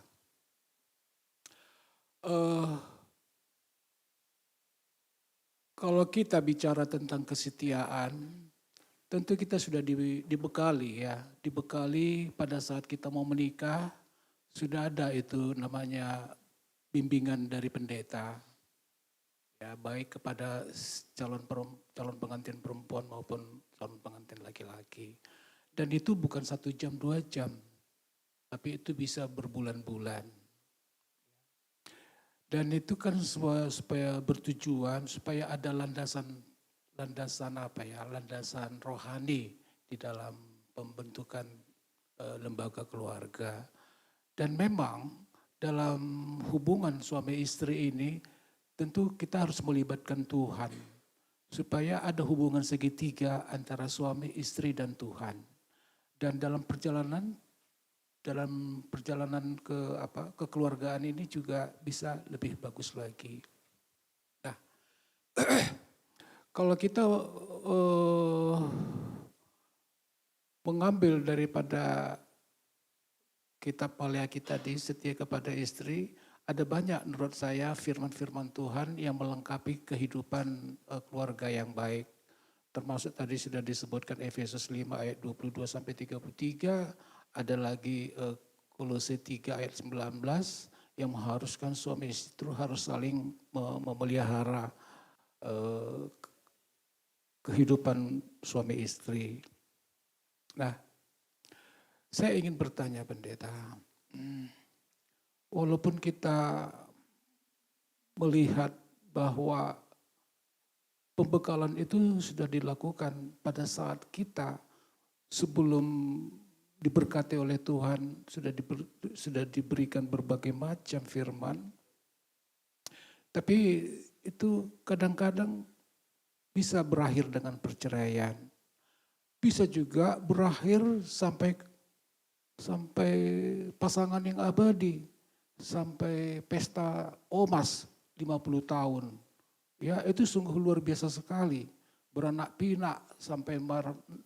Kalau kita bicara tentang kesetiaan, tentu kita sudah dibekali ya. Dibekali pada saat kita mau menikah, sudah ada itu namanya bimbingan dari pendeta, ya baik kepada calon pengantin perempuan maupun calon pengantin laki-laki. Dan itu bukan 1 jam 2 jam, tapi itu bisa berbulan-bulan. Dan itu kan supaya bertujuan, supaya ada landasan rohani di dalam pembentukan lembaga keluarga. Dan memang dalam hubungan suami istri ini tentu kita harus melibatkan Tuhan supaya ada hubungan segitiga antara suami, istri dan Tuhan. Dan dalam perjalanan kekeluargaan ini juga bisa lebih bagus lagi. Nah, kalau kita mengambil daripada kitab Maleakhi tadi, setia kepada istri, ada banyak menurut saya firman-firman Tuhan yang melengkapi kehidupan keluarga yang baik. Termasuk tadi sudah disebutkan Efesus 5 ayat 22 sampai 33, ada lagi Kolose 3 ayat 19 yang mengharuskan suami istri harus saling memelihara kehidupan suami istri. Nah, saya ingin bertanya pendeta, walaupun kita melihat bahwa pembekalan itu sudah dilakukan pada saat kita sebelum diberkati oleh Tuhan, sudah diberikan berbagai macam firman, tapi itu kadang-kadang bisa berakhir dengan perceraian. Bisa juga berakhir sampai pasangan yang abadi, sampai pesta omas 50 tahun. Ya, itu sungguh luar biasa sekali. Beranak pinak sampai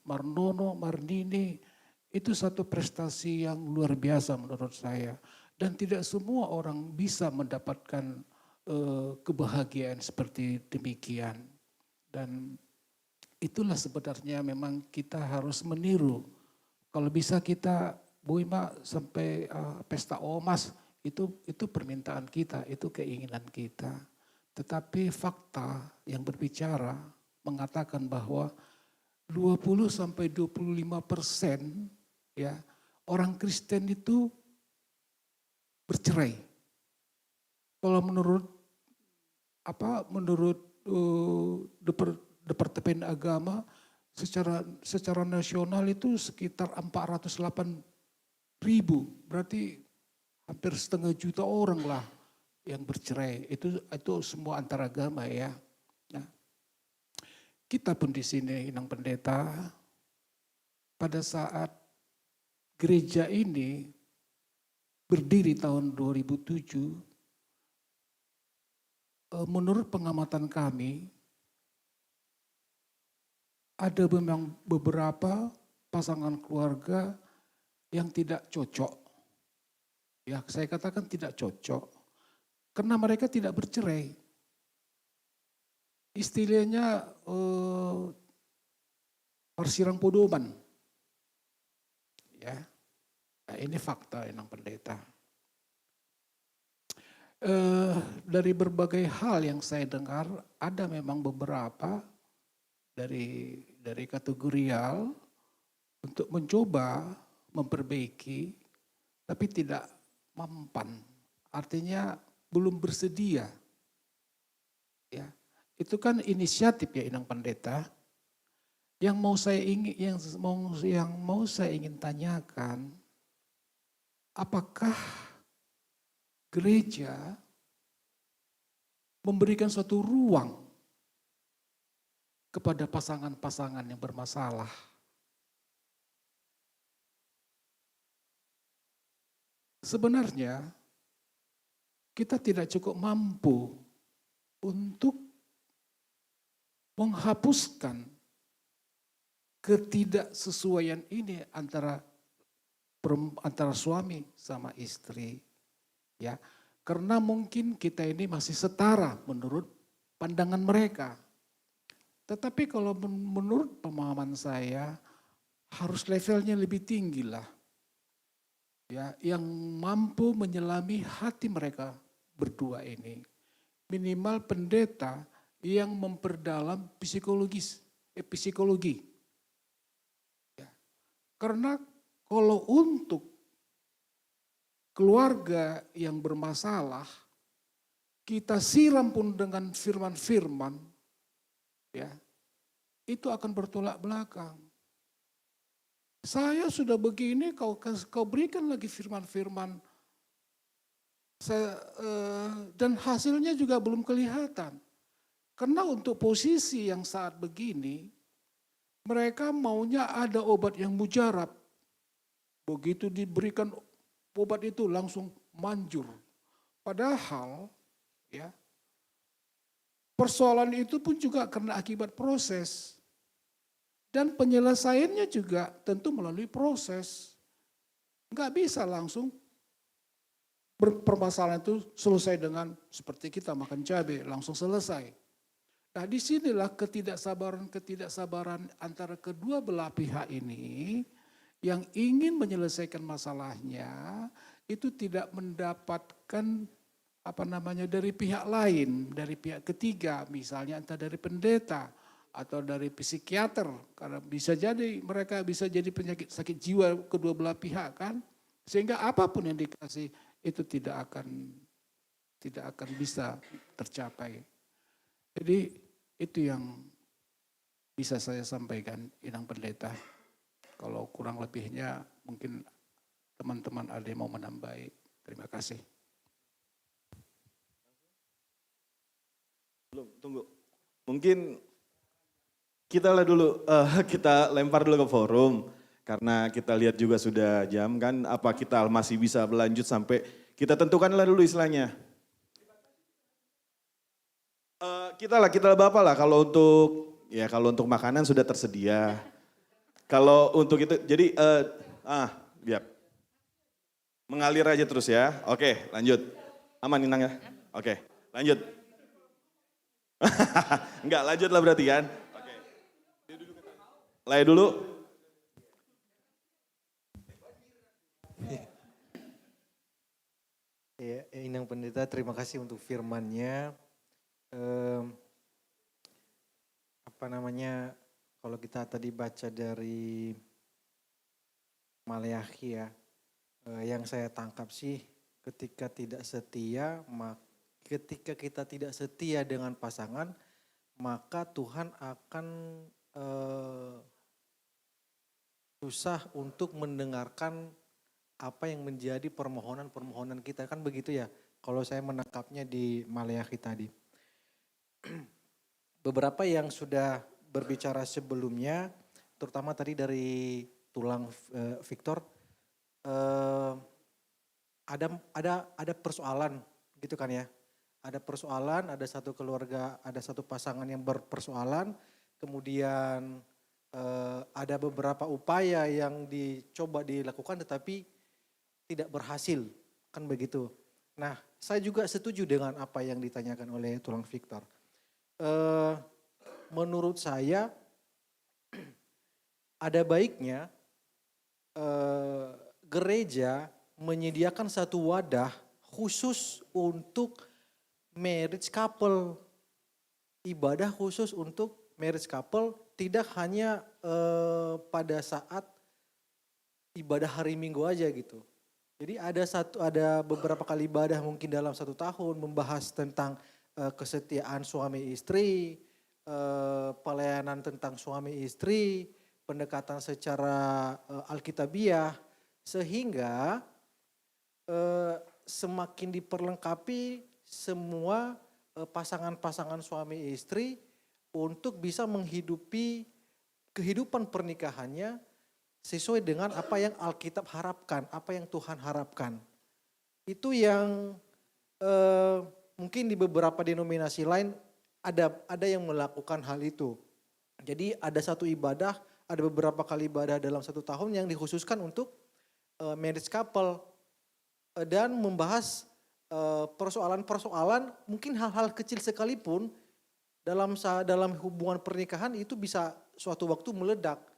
Marnono, Marnini, itu satu prestasi yang luar biasa menurut saya. Dan tidak semua orang bisa mendapatkan kebahagiaan seperti demikian. Dan itulah sebenarnya memang kita harus meniru. Kalau bisa kita, Bu Ima, sampai pesta omas, itu permintaan kita, itu keinginan kita. Tetapi fakta yang berbicara mengatakan bahwa 20-25% ya orang Kristen itu bercerai. Kalau menurut Departemen Agama secara nasional itu sekitar 408.000, berarti hampir 500.000 orang lah yang bercerai. Itu semua antar agama ya. Nah, kita pun di sini Inang Pendeta, pada saat gereja ini berdiri tahun 2007, menurut pengamatan kami, ada memang beberapa pasangan keluarga yang tidak cocok. Ya, saya katakan tidak cocok karena mereka tidak bercerai. Istilahnya parsirang podoman. Ya, nah, ini fakta Inang Pendeta. Dari berbagai hal yang saya dengar, ada memang beberapa dari kategorial untuk mencoba memperbaiki, tapi tidak mempan. Artinya belum bersedia. Ya, itu kan inisiatif ya Inang Pendeta. Yang mau saya ingin tanyakan, apakah gereja memberikan suatu ruang kepada pasangan-pasangan yang bermasalah? Sebenarnya kita tidak cukup mampu untuk menghapuskan ketidaksesuaian ini antara suami sama istri. Ya, karena mungkin kita ini masih setara menurut pandangan mereka. Tetapi kalau menurut pemahaman saya harus levelnya lebih tinggi lah. Ya, yang mampu menyelami hati mereka berdua ini. Minimal pendeta yang memperdalam psikologi. Ya. Karena kalau untuk keluarga yang bermasalah, kita siram pun dengan firman-firman, ya, itu akan bertolak belakang. Saya sudah begini, kau berikan lagi firman-firman, dan hasilnya juga belum kelihatan. Karena untuk posisi yang saat begini, mereka maunya ada obat yang mujarab. Begitu diberikan obat itu langsung manjur. Padahal, ya, persoalan itu pun juga karena akibat proses. Dan penyelesaiannya juga tentu melalui proses. Enggak bisa langsung permasalahan itu selesai dengan seperti kita makan cabai, langsung selesai. Nah, disinilah ketidaksabaran antara kedua belah pihak ini yang ingin menyelesaikan masalahnya itu tidak mendapatkan dari pihak lain, dari pihak ketiga, misalnya entah dari pendeta atau dari psikiater, karena bisa jadi mereka bisa jadi penyakit sakit jiwa kedua belah pihak kan, sehingga apapun yang dikasih itu tidak akan bisa tercapai. Jadi itu yang bisa saya sampaikan, Inang Pendeta. Kalau kurang lebihnya mungkin teman-teman ada yang mau menambahi. Terima kasih. Belum, tunggu. Mungkin kita lempar dulu ke forum. Karena kita lihat juga sudah jam kan, apa kita masih bisa berlanjut sampai kita tentukanlah dulu istilahnya. Kita Bapak lah, kalau untuk makanan sudah tersedia. Kalau untuk itu, jadi biar mengalir aja terus ya. Oke, lanjut. Aman Inang ya? Oke, lanjut. Enggak, lanjut lah berarti kan? Oke. Lay dulu. Ya, Inang Pendeta, terima kasih untuk firman-Nya. Kalau kita tadi baca dari Maleakhi ya, yang saya tangkap sih ketika kita tidak setia dengan pasangan, maka Tuhan akan susah untuk mendengarkan apa yang menjadi permohonan kita, kan begitu ya, kalau saya menangkapnya di Maleakhi tadi. Beberapa yang sudah berbicara sebelumnya, terutama tadi dari Tulang Victor, ada persoalan gitu kan ya, ada persoalan, ada satu keluarga, ada satu pasangan yang berpersoalan, kemudian ada beberapa upaya yang dicoba dilakukan tetapi tidak berhasil, kan begitu. Nah, saya juga setuju dengan apa yang ditanyakan oleh Tulang Victor. Menurut saya ada baiknya gereja menyediakan satu wadah khusus untuk marriage couple, ibadah khusus untuk marriage couple, tidak hanya pada saat ibadah hari Minggu aja gitu. Jadi ada beberapa kali ibadah mungkin dalam 1 tahun membahas tentang kesetiaan suami istri, pelayanan tentang suami istri, pendekatan secara alkitabiah, sehingga semakin diperlengkapi semua pasangan-pasangan suami istri untuk bisa menghidupi kehidupan pernikahannya sesuai dengan apa yang Alkitab harapkan, apa yang Tuhan harapkan. Itu yang mungkin di beberapa denominasi lain ada yang melakukan hal itu. Jadi ada satu ibadah, ada beberapa kali ibadah dalam 1 tahun yang dikhususkan untuk marriage couple dan membahas persoalan-persoalan, mungkin hal-hal kecil sekalipun dalam hubungan pernikahan itu bisa suatu waktu meledak.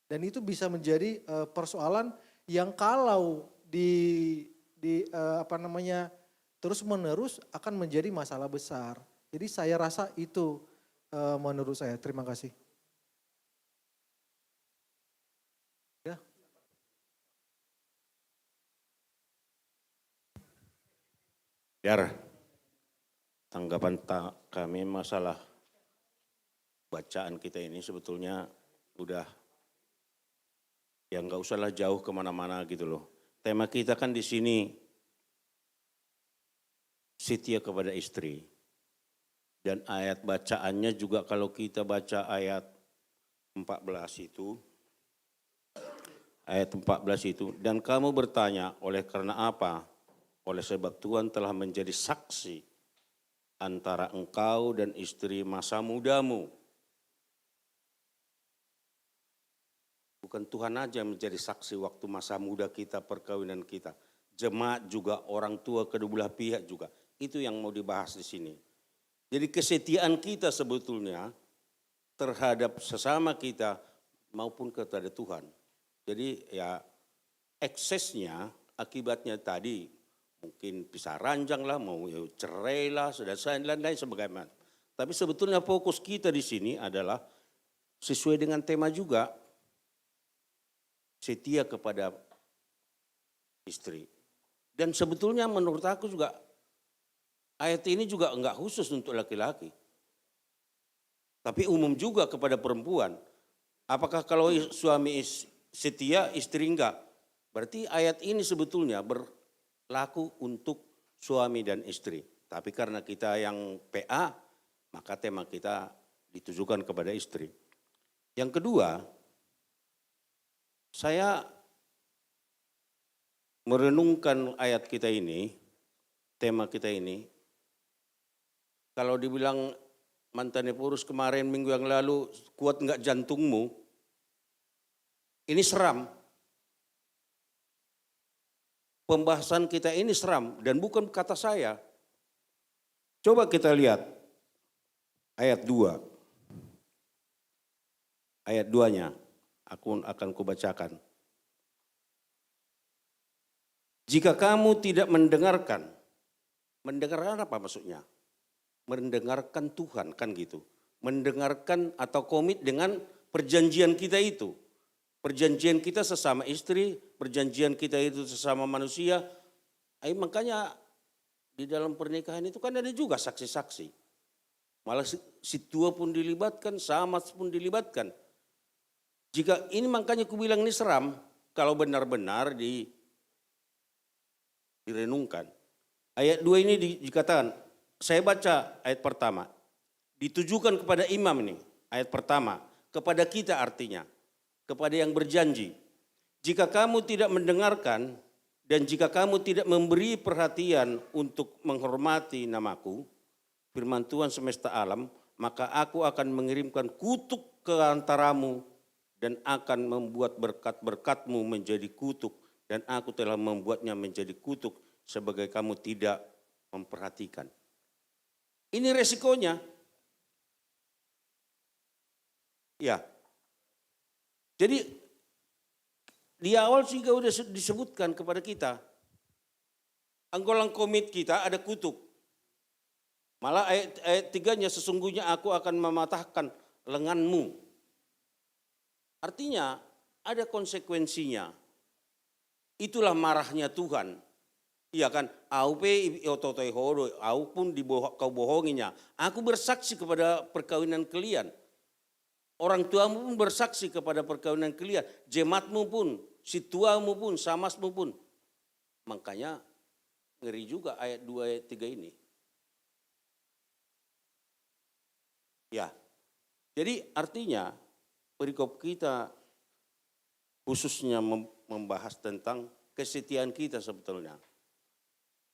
Dan itu bisa menjadi persoalan yang kalau terus menerus akan menjadi masalah besar. Jadi saya rasa itu menurut saya. Terima kasih. Ya. Biar tanggapan kami masalah bacaan kita ini sebetulnya udah ya nggak usahlah jauh kemana-mana gitu loh. Tema kita kan di sini setia kepada istri. Dan ayat bacaannya juga kalau kita baca ayat 14 itu, ayat 14 itu, dan kamu bertanya oleh karena apa? Oleh sebab Tuhan telah menjadi saksi antara engkau dan istri masa mudamu. Bukan Tuhan aja menjadi saksi waktu masa muda kita, perkawinan kita. Jemaat juga, orang tua kedua belah pihak juga. Itu yang mau dibahas di sini. Jadi kesetiaan kita sebetulnya terhadap sesama kita maupun kepada Tuhan. Jadi ya eksesnya akibatnya tadi mungkin pisah ranjang lah, mau cerai lah, dan lain sebagainya. Tapi sebetulnya fokus kita di sini adalah sesuai dengan tema juga, setia kepada istri. Dan sebetulnya menurut aku juga ayat ini juga enggak khusus untuk laki-laki. Tapi umum juga kepada perempuan. Apakah kalau suami setia, istri enggak? Berarti ayat ini sebetulnya berlaku untuk suami dan istri. Tapi karena kita yang PA, maka tema kita ditujukan kepada istri. Yang kedua, saya merenungkan ayat kita ini, tema kita ini. Kalau dibilang mantan Epurus kemarin minggu yang lalu, kuat enggak jantungmu? Ini seram. Pembahasan kita ini seram dan bukan kata saya. Coba kita lihat ayat 2. Ayat 2-nya aku akan kubacakan. Jika kamu tidak mendengarkan apa maksudnya? Mendengarkan Tuhan kan gitu. Mendengarkan atau komit dengan perjanjian kita itu. Perjanjian kita sesama istri, perjanjian kita itu sesama manusia. Makanya di dalam pernikahan itu kan ada juga saksi-saksi. Malah si tua pun dilibatkan, samas pun dilibatkan. Jika ini makanya aku bilang ini seram, kalau benar-benar direnungkan. Ayat 2 ini dikatakan, saya baca ayat pertama, ditujukan kepada imam ini, ayat pertama, kepada kita artinya, kepada yang berjanji. Jika kamu tidak mendengarkan dan jika kamu tidak memberi perhatian untuk menghormati namaku, firman Tuhan semesta alam, maka aku akan mengirimkan kutuk ke antaramu dan akan membuat berkat-berkatmu menjadi kutuk dan aku telah membuatnya menjadi kutuk sebagai kamu tidak memperhatikan. Ini resikonya. Ya. Jadi di awal juga sudah disebutkan kepada kita. Anggolang komit kita ada kutuk. Malah ayat 3-nya sesungguhnya aku akan mematahkan lenganmu. Artinya ada konsekuensinya. Itulah marahnya Tuhan. Iya kan, au pun kau bohonginya. Aku bersaksi kepada perkawinan kalian. Orang tuamu pun bersaksi kepada perkawinan kalian. Jemaatmu pun, si tuamu pun, samasmu pun. Makanya ngeri juga ayat 2 ayat 3 ini. Ya, jadi artinya perikop kita khususnya membahas tentang kesetiaan kita sebetulnya.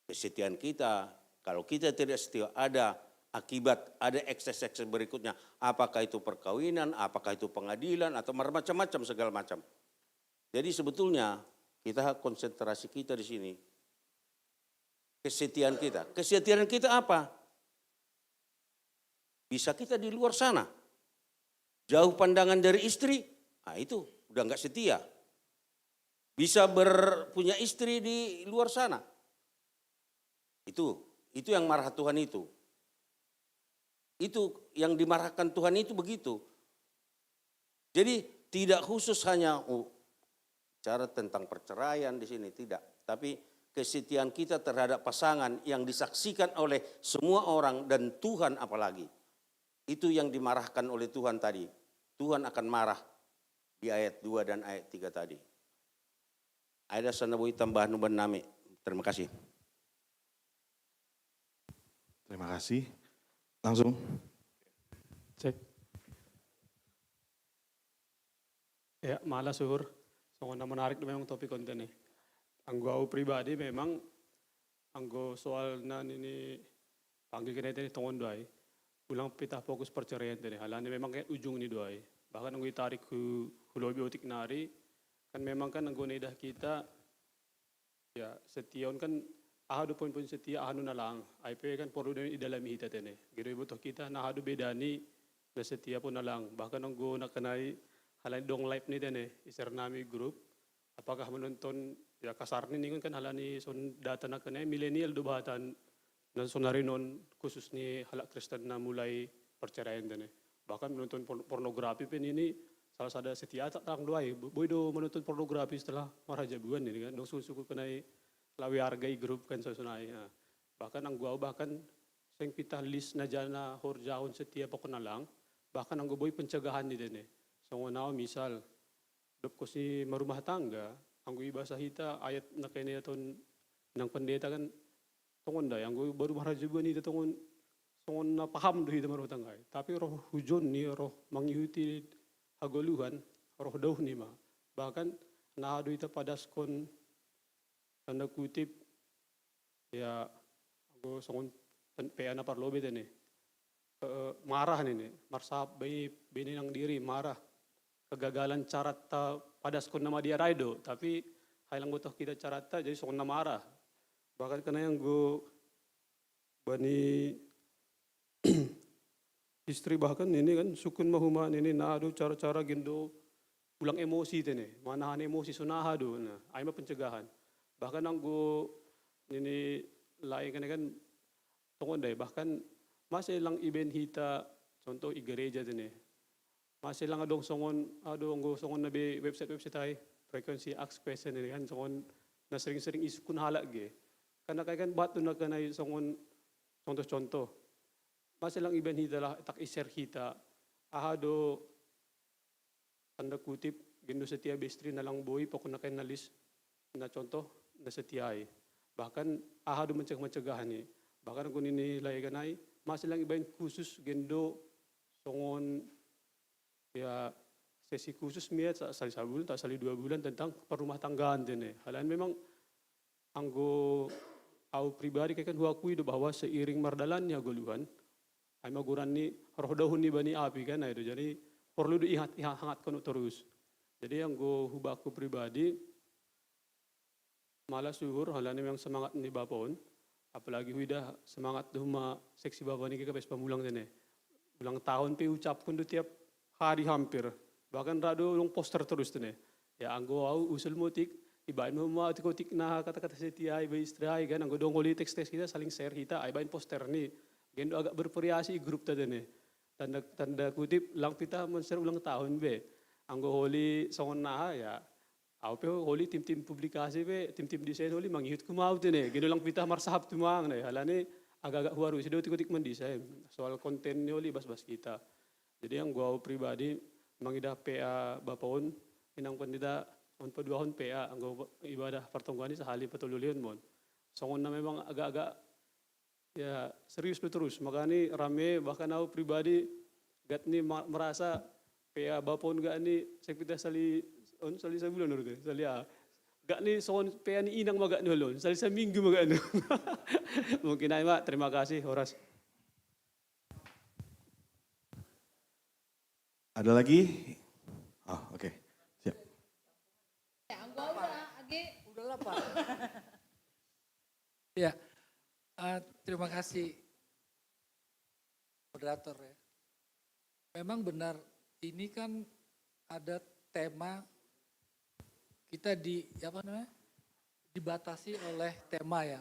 Kesetiaan kita, kalau kita tidak setia ada akibat, ada ekses-ekses berikutnya. Apakah itu perkawinan, apakah itu pengadilan, atau macam-macam segala macam. Jadi sebetulnya kita konsentrasi kita di sini. Kesetiaan kita. Kesetiaan kita apa? Bisa kita di luar sana. Jauh pandangan dari istri, nah itu udah enggak setia. Bisa punya istri di luar sana. Itu yang marah Tuhan itu. Itu yang dimarahkan Tuhan itu begitu. Jadi tidak khusus hanya cara tentang perceraian di sini, tidak. Tapi kesetiaan kita terhadap pasangan yang disaksikan oleh semua orang dan Tuhan apalagi. Itu yang dimarahkan oleh Tuhan tadi. Tuhan akan marah di ayat 2 dan ayat 3 tadi. Ada sanabui tambahan nuban nami. Terima kasih. Terima kasih. Langsung. Cek. Ya, malah suhur. Sangat menarik memang topik konten ini. Anggo pribadi memang anggo soal ini panggil kena ini tongon doai. Ulang pita fokus perceraian tadi. Halanya memang kayak ujung ni doai. Bahkan anggo tarik ke hulobiotik nari kan memang kan anggo nedah kita ya setiaun kan ahadu pun setia ahadu nalang. IP kan perlu di dalam hita tadi. Gitu butuh kita nah ahadu bedani na setia pun nalang. Bahkan anggo nak kenai halanya dong live ni tadi iser nami grup. Apakah menonton ya kasar ni kan halani son data na kenai milenial do bahatan na sonarinon khusus ni halak Kristen na mulai perceraian tadi. Bahkan menonton pornografi pun ini salah satu setia tak terang doai. Boy do menonton pornografi setelah marajabuan ini kan. Dong suku kenai lawi hargai grup kan sonai. Bahkan ang gua bahkan sing pitah list na jana hor jahon setia pokok nalang. Bahkan ang boy pencegahan ni dene. So ngaw misal dop ko si marumah tangga, ang ibasa hita ayat na kanya ton ng pendeta kan tungon day ang baru marajabuan ni tungon tungon na paham do hita marumah tangga. Tapi roh hujon ni roh mangihuti hagoluhan roh daw ni ma. Bahkan naado ita padaskon tanda kutip ya ako songon pea na parlobe tene marah nini marsap bini ng diri marah kegagalan carata padaskon nama dia raido tapi hailang butuh kita carata jadi songon na marah bahkan kena yang go bani istri bahkan ini kan sukun mahuman ini naado cara-cara gendo ulang emosi tene manahan emosi sunahado na ay pencegahan bahkan ang go ini lain kan tungkol deh bahkan masih lang iben hita contoh gereja tene masih lang adong songon adong go songon nabi website ay frequency ask question ini kan songon na sering-sering iskun halak ge karena kan batu na kanay songon contoh-contoh masih lang iben hita lah tak iser hita ahado tanda kutip gendo setia bestri na lang boy pokok na kayo nalis na contoh na setiai bahkan ahado mencegah-mencegahan ni bahkan kung nilai kanay masih lang iben khusus gendo songon ya sesi khusus miat sali sabulan tak sali 2 bulan tentang perumah tanggaan din halan memang anggo au pribadi kan huakui do bahwa seiring mardalannya goluhan ay maguran ni roh dahun ni bani api kan itu jadi perlu diingat kono terus jadi anggo hubaku pribadi malah suhur halan memang semangat ni bapon apalagi huida semangat duma seksi bapa ni kapes pamulang dene ulang tahun pe ucap kun tiap hari hampir bahkan rado long poster terus dene ya anggo au usul motik ibain mo tikotik na kata-kata setia iba istri kan anggo dongoli teks kita saling share kita ay bain poster ni gendo agak bervariasi grup tadi tanda kutip lang pita monster ulang tahun be anggo holi songon na ya au pe holi tim-tim publikasi be tim-tim desain holi manghit kumau tene gendo lang pita marsahap tumang na halane agak-agak huaru sido tikotik mendesain soal konten ni holi bas-bas kita jadi yang gua pribadi mangida PA bapon inang pandida on paduahon PA anggo ibadah pertongguan ni sahali patululion mon songon na memang agak-agak ya serius terus makanya rame bahkan aku pribadi gat ni merasa PA bapon gak ni sekpita sali sebulan urut sali gak ni soon PA ni inang magak nolon sali sa minggu magak no mungkin ay mak terima kasih Horas. Ada lagi? Oh, oke. Siap. Udahlah Pak. Ya. Terima kasih moderator ya. Memang benar ini kan ada tema kita dibatasi oleh tema ya.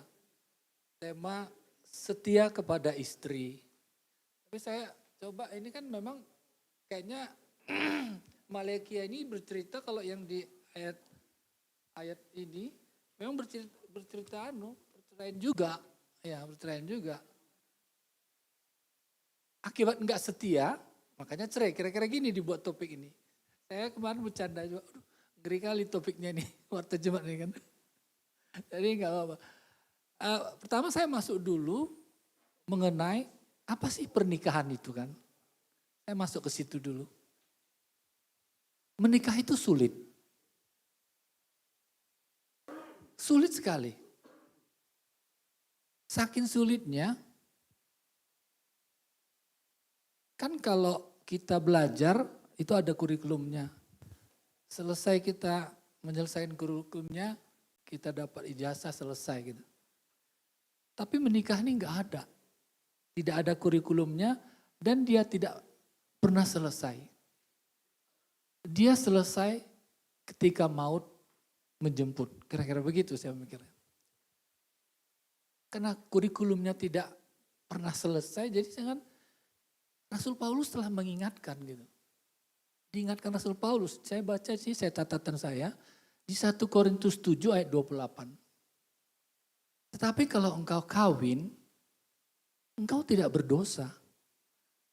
tema setia kepada istri. Tapi saya coba ini kan memang kayaknya Maleakhi ini bercerita kalau yang di ayat ini memang bercerita perceraian juga. Ya, perceraian juga. Akibat enggak setia, makanya cerai. Kira-kira gini dibuat topik ini. Saya kemarin bercanda juga, aduh, ngeri kali topiknya nih, waktu Jumat ini kan. Jadi enggak apa-apa. Pertama saya masuk dulu mengenai apa sih pernikahan itu kan. Saya masuk ke situ dulu. Menikah itu sulit. Sulit sekali. Saking sulitnya, kan kalau kita belajar itu ada kurikulumnya. Selesai kita menyelesaikan kurikulumnya, kita dapat ijazah selesai gitu. Tapi menikah ini enggak ada. Tidak ada kurikulumnya dan dia tidak pernah selesai. Dia selesai ketika maut menjemput. Kira-kira begitu saya mikirnya. Karena kurikulumnya tidak pernah selesai, jadi jangan Rasul Paulus telah mengingatkan gitu. Diingatkan Rasul Paulus, saya baca sih, saya catatan saya, di 1 Korintus 7 ayat 28. Tetapi kalau engkau kawin, engkau tidak berdosa.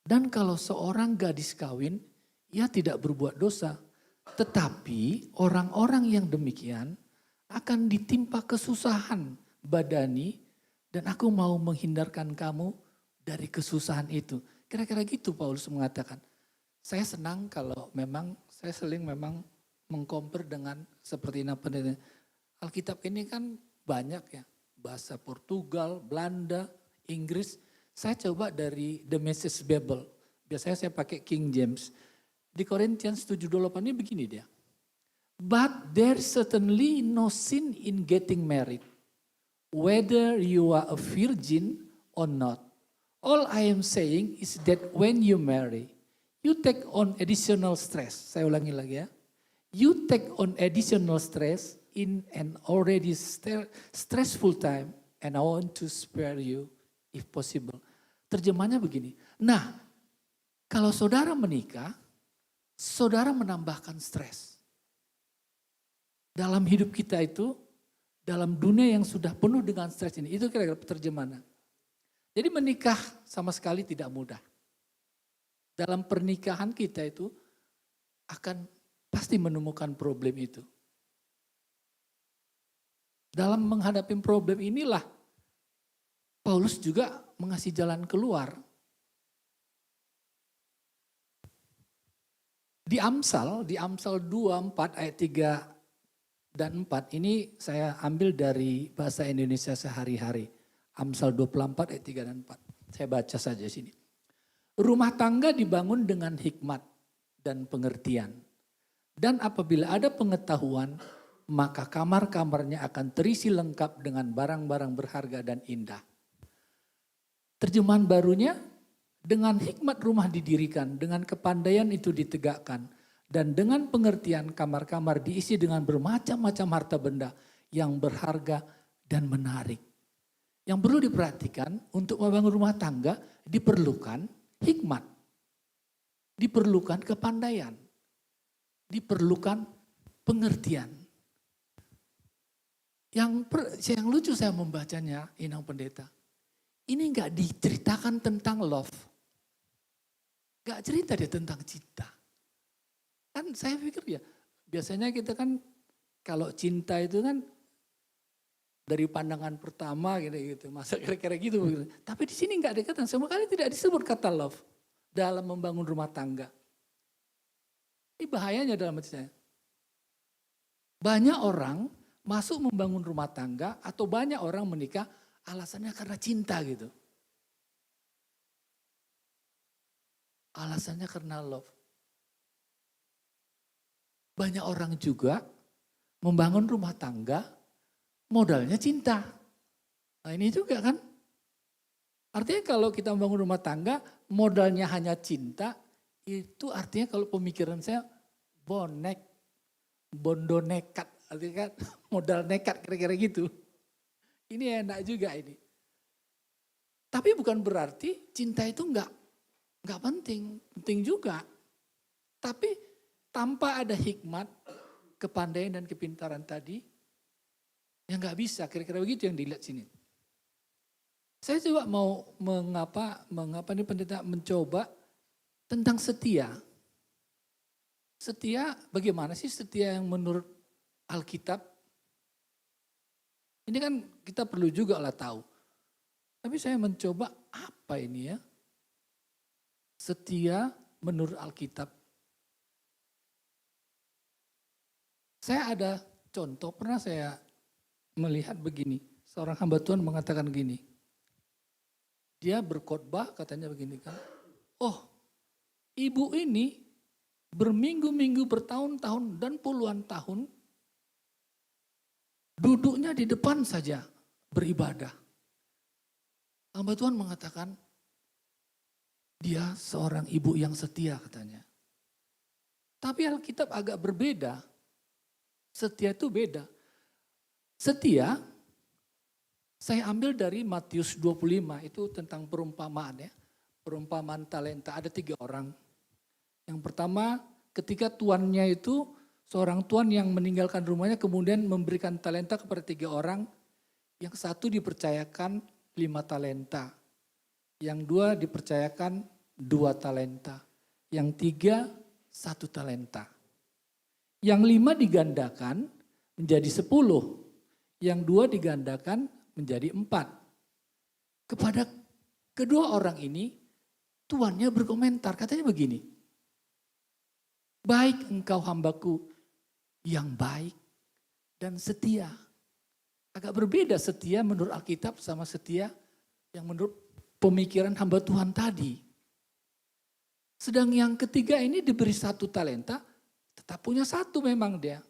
Dan kalau seorang gadis kawin, ia tidak berbuat dosa. Tetapi orang-orang yang demikian akan ditimpa kesusahan badani dan aku mau menghindarkan kamu dari kesusahan itu. Kira-kira gitu Paulus mengatakan. Saya senang kalau memang saya sering memang mengcompare dengan seperti apa Alkitab ini kan banyak ya. Bahasa Portugal, Belanda, Inggris. Saya coba dari The Message Bible. Biasanya saya pakai King James. Di Korintians 7:28 ini begini dia. But there's certainly no sin in getting married. Whether you are a virgin or not. All I am saying is that when you marry, you take on additional stress. Saya ulangi lagi ya. You take on additional stress in an already stressful time and I want to spare you if possible. Terjemahnya begini. Nah, kalau saudara menikah, saudara menambahkan stres. Dalam hidup kita itu, dalam dunia yang sudah penuh dengan stres ini, itu kira-kira terjemahannya. Jadi menikah sama sekali tidak mudah. Dalam pernikahan kita itu akan pasti menemukan problem itu. Dalam menghadapi problem inilah Paulus juga mengasih jalan keluar. Di Amsal 2:4 ayat 3 dan 4 ini saya ambil dari bahasa Indonesia sehari-hari. Amsal 24 ayat 3 dan 4. Saya baca saja sini. Rumah tangga dibangun dengan hikmat dan pengertian. Dan apabila ada pengetahuan, maka kamar-kamarnya akan terisi lengkap dengan barang-barang berharga dan indah. Terjemahan barunya, dengan hikmat rumah didirikan, dengan kepandaian itu ditegakkan, dan dengan pengertian kamar-kamar diisi dengan bermacam-macam harta benda yang berharga dan menarik. Yang perlu diperhatikan untuk membangun rumah tangga diperlukan hikmat, diperlukan kepandaian, diperlukan pengertian. Yang lucu saya membacanya, Inang Pendeta, ini enggak diceritakan tentang love. Enggak cerita dia tentang cinta. Kan saya pikir ya, biasanya kita kan kalau cinta itu kan dari pandangan pertama gitu, masa kira-kira gitu. Tapi di sini enggak dikatakan, sama kali tidak disebut kata love dalam membangun rumah tangga. Ini bahayanya dalam hati saya. Banyak orang masuk membangun rumah tangga atau banyak orang menikah alasannya karena cinta gitu. Alasannya karena love. Banyak orang juga membangun rumah tangga modalnya cinta. Nah ini juga kan. Artinya kalau kita membangun rumah tangga modalnya hanya cinta, itu artinya kalau pemikiran saya bondo nekat. Artinya kan modal nekat kira-kira gitu. Ini enak juga ini. Tapi bukan berarti cinta itu enggak penting, penting juga. Tapi tanpa ada hikmat, kepandaian dan kepintaran tadi, ya enggak bisa, kira-kira begitu yang dilihat sini. Saya coba mau mengapa nih pendeta mencoba tentang setia. Setia, bagaimana sih setia yang menurut Alkitab? Ini kan kita perlu juga lah tahu. Tapi saya mencoba apa ini ya? Setia menurut Alkitab. Saya ada contoh, pernah saya melihat begini. Seorang hamba Tuhan mengatakan gini. Dia berkhotbah katanya begini kan. Oh, ibu ini berminggu-minggu, bertahun-tahun dan puluhan tahun duduknya di depan saja beribadah. Hamba Tuhan mengatakan dia seorang ibu yang setia katanya. Tapi Alkitab agak berbeda. Setia itu beda. Setia saya ambil dari Matius 25 itu tentang perumpamaan ya. Perumpamaan talenta, ada 3 orang. Yang pertama, ketika tuannya itu seorang tuan yang meninggalkan rumahnya kemudian memberikan talenta kepada 3 orang. Yang satu dipercayakan 5 talenta. Yang 2 dipercayakan 2 talenta. Yang 3 1 talenta. Yang 5 digandakan menjadi 10. Yang 2 digandakan menjadi 4. Kepada kedua orang ini, tuannya berkomentar, katanya begini. Baik engkau hambaku yang baik dan setia. Agak berbeda setia menurut Alkitab sama setia yang menurut pemikiran hamba Tuhan tadi. Sedang yang ketiga ini diberi 1 talenta, tetap punya 1 memang dia.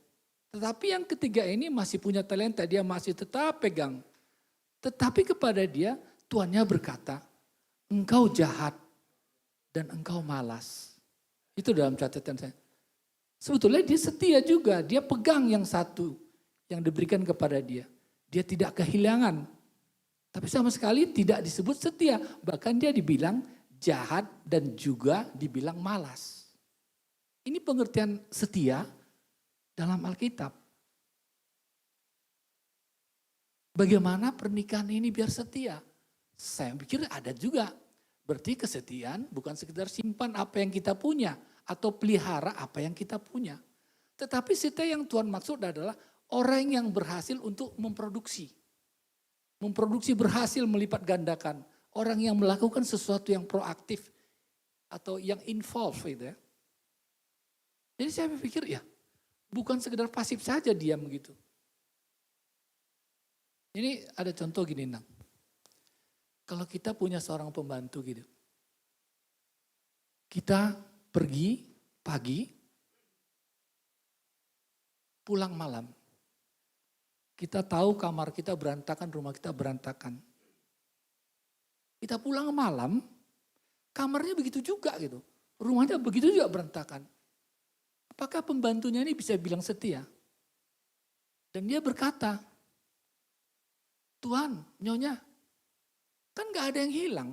Tetapi yang ketiga ini masih punya talenta, dia masih tetap pegang. Tetapi kepada dia tuannya berkata, engkau jahat dan engkau malas. Itu dalam catatan saya. Sebetulnya dia setia juga, dia pegang yang 1 yang diberikan kepada dia. Dia tidak kehilangan. Tapi sama sekali tidak disebut setia. Bahkan dia dibilang jahat dan juga dibilang malas. Ini pengertian setia dalam Alkitab. Bagaimana pernikahan ini biar setia? Saya pikir ada juga. Berarti kesetiaan bukan sekedar simpan apa yang kita punya atau pelihara apa yang kita punya. Tetapi setia yang Tuhan maksud adalah orang yang berhasil untuk memproduksi. Memproduksi berhasil melipat gandakan. Orang yang melakukan sesuatu yang proaktif atau yang involved gitu ya. Jadi saya pikir ya bukan sekedar pasif saja diam gitu. Ini ada contoh gini Nang. Kalau kita punya seorang pembantu gitu. Kita pergi pagi, pulang malam. Kita tahu kamar kita berantakan, rumah kita berantakan. Kita pulang malam, kamarnya begitu juga gitu. Rumahnya begitu juga berantakan. Apakah pembantunya ini bisa bilang setia? Dan dia berkata, Tuhan, Nyonya, kan gak ada yang hilang.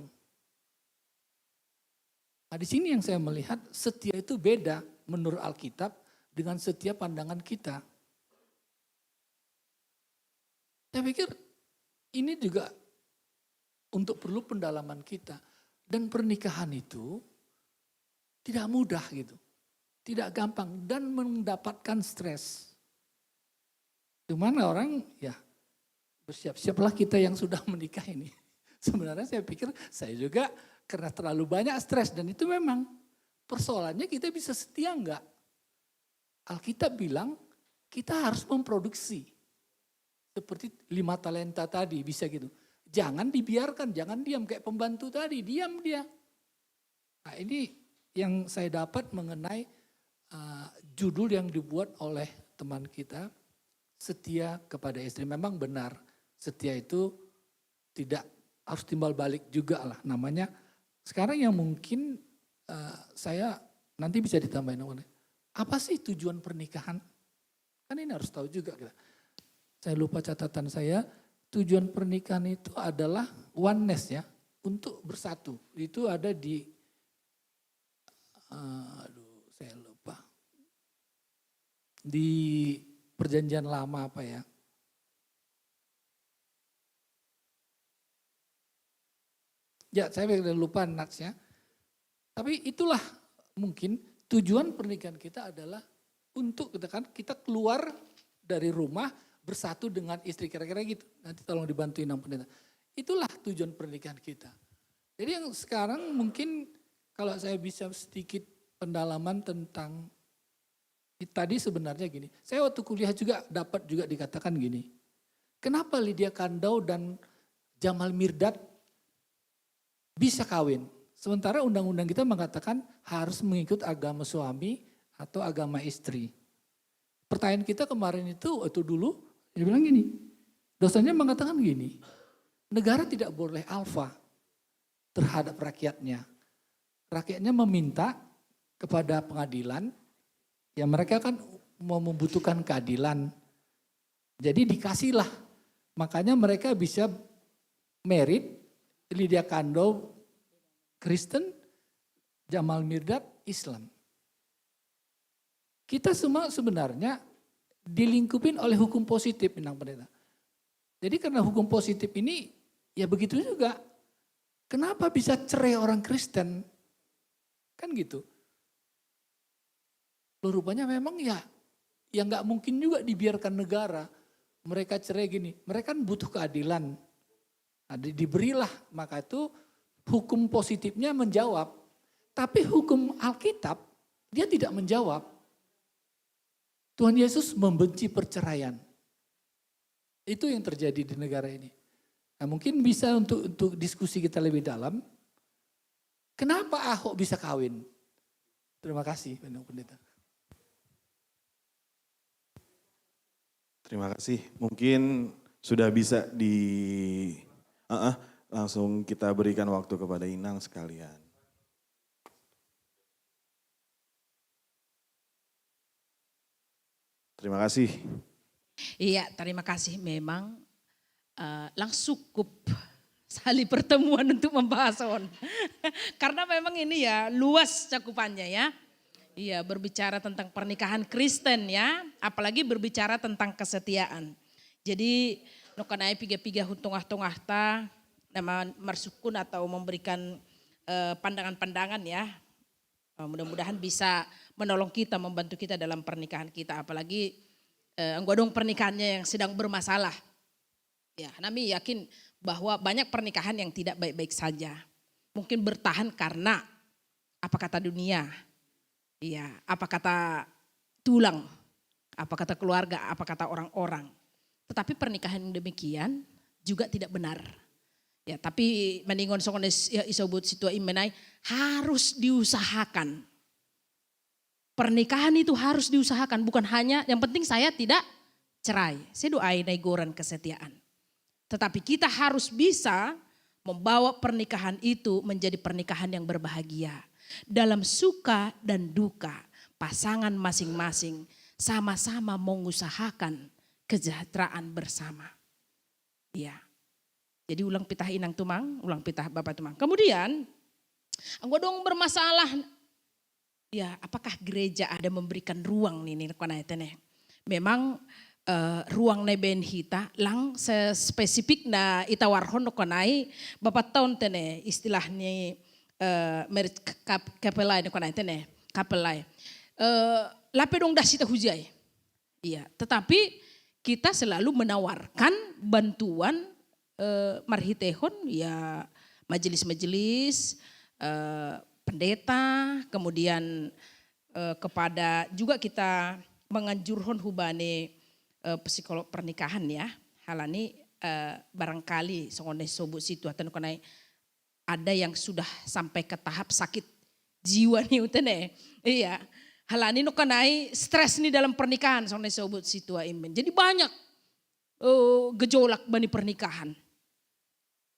Nah di sini yang saya melihat setia itu beda menurut Alkitab dengan setia pandangan kita. Saya pikir ini juga untuk perlu pendalaman kita. Dan pernikahan itu tidak mudah gitu. Tidak gampang dan mendapatkan stres. Cuman orang ya bersiap-siaplah kita yang sudah menikah ini. Sebenarnya saya pikir saya juga karena terlalu banyak stres dan itu memang persoalannya kita bisa setia enggak. Alkitab bilang kita harus memproduksi. Seperti 5 talenta tadi bisa gitu. Jangan dibiarkan, jangan diam kayak pembantu tadi, diam dia. Nah ini yang saya dapat mengenai judul yang dibuat oleh teman kita, setia kepada istri. Memang benar, setia itu tidak harus timbal balik juga lah namanya. Sekarang yang mungkin saya nanti bisa ditambahin oleh, apa sih tujuan pernikahan? Kan ini harus tahu juga kita. Saya lupa catatan saya, tujuan pernikahan itu adalah oneness ya, untuk bersatu. Itu ada di, saya lupa. Di perjanjian lama apa ya. Ya, saya udah lupa natsnya. Tapi itulah mungkin tujuan pernikahan kita adalah untuk kita keluar dari rumah bersatu dengan istri, kira-kira gitu. Nanti tolong dibantuin yang pendeta. Itulah tujuan pernikahan kita. Jadi yang sekarang mungkin kalau saya bisa sedikit pendalaman tentang tadi sebenarnya gini. Saya waktu kuliah juga dapat juga dikatakan gini. Kenapa Lydia Kandau dan Jamal Mirdad bisa kawin? Sementara undang-undang kita mengatakan harus mengikut agama suami atau agama istri. Pertanyaan kita kemarin itu dulu, dia bilang gini, dosennya mengatakan gini, negara tidak boleh alfa terhadap rakyatnya. Rakyatnya meminta kepada pengadilan, ya mereka kan mau membutuhkan keadilan. Jadi dikasihlah, makanya mereka bisa merit Lydia Kandau Kristen, Jamal Mirdad Islam. Kita semua sebenarnya dilingkupin oleh hukum positif, Inang Pendeta. Jadi karena hukum positif ini, ya begitu juga. Kenapa bisa cerai orang Kristen? Kan gitu. Loh, rupanya memang ya nggak mungkin juga dibiarkan negara. Mereka cerai gini, mereka kan butuh keadilan. Nah, diberilah, maka itu hukum positifnya menjawab. Tapi hukum Alkitab, dia tidak menjawab. Tuhan Yesus membenci perceraian. Itu yang terjadi di negara ini. Nah, mungkin bisa untuk diskusi kita lebih dalam. Kenapa Ahok bisa kawin? Terima kasih, Pendeta. Terima kasih. Mungkin sudah bisa langsung kita berikan waktu kepada Inang sekalian. Terima kasih. Iya, terima kasih. Memang langsung cukup sekali pertemuan untuk membahas on. Karena memang ini ya luas cakupannya ya. Iya, berbicara tentang pernikahan Kristen ya, apalagi berbicara tentang kesetiaan. Jadi nukanai piga-piga huntungah-tungah ta nama marsukun atau memberikan pandangan-pandangan ya. Mudah-mudahan bisa menolong kita, membantu kita dalam pernikahan kita, apalagi anggodong pernikahannya yang sedang bermasalah. Ya, kami yakin bahwa banyak pernikahan yang tidak baik-baik saja. Mungkin bertahan karena apa kata dunia, iya, apa kata tulang, apa kata keluarga, apa kata orang-orang. Tetapi pernikahan yang demikian juga tidak benar. Ya, tapi meningon songones isobut situa imenai harus diusahakan. Pernikahan itu harus diusahakan, bukan hanya yang penting saya tidak cerai. Saya doain negoran kesetiaan. Tetapi kita harus bisa membawa pernikahan itu menjadi pernikahan yang berbahagia. Dalam suka dan duka, pasangan masing-masing sama-sama mengusahakan kesejahteraan bersama. Ya. Jadi ulang pitah inang tumang, ulang pitah bapak tumang. Kemudian, anggo dong bermasalah. Ya, apakah gereja ada memberikan ruang nih memang ruang neben hita lang spesifik na itawarhon no konai bapak tahun tene istilahnya merit kapelai no konai tene kapelai lape dong dasita hujai. Iya, tetapi kita selalu menawarkan bantuan marhitehon ya majelis-majelis pendeta, kemudian kepada juga kita menganjurkan hubane psikolog pernikahan ya. Halani barangkali songone sobut situatan konai ada yang sudah sampai ke tahap sakit jiwa nih utene. Iya. Halani no kanai stres nih dalam pernikahan songone sobut situa imen. Jadi banyak gejolak bani pernikahan.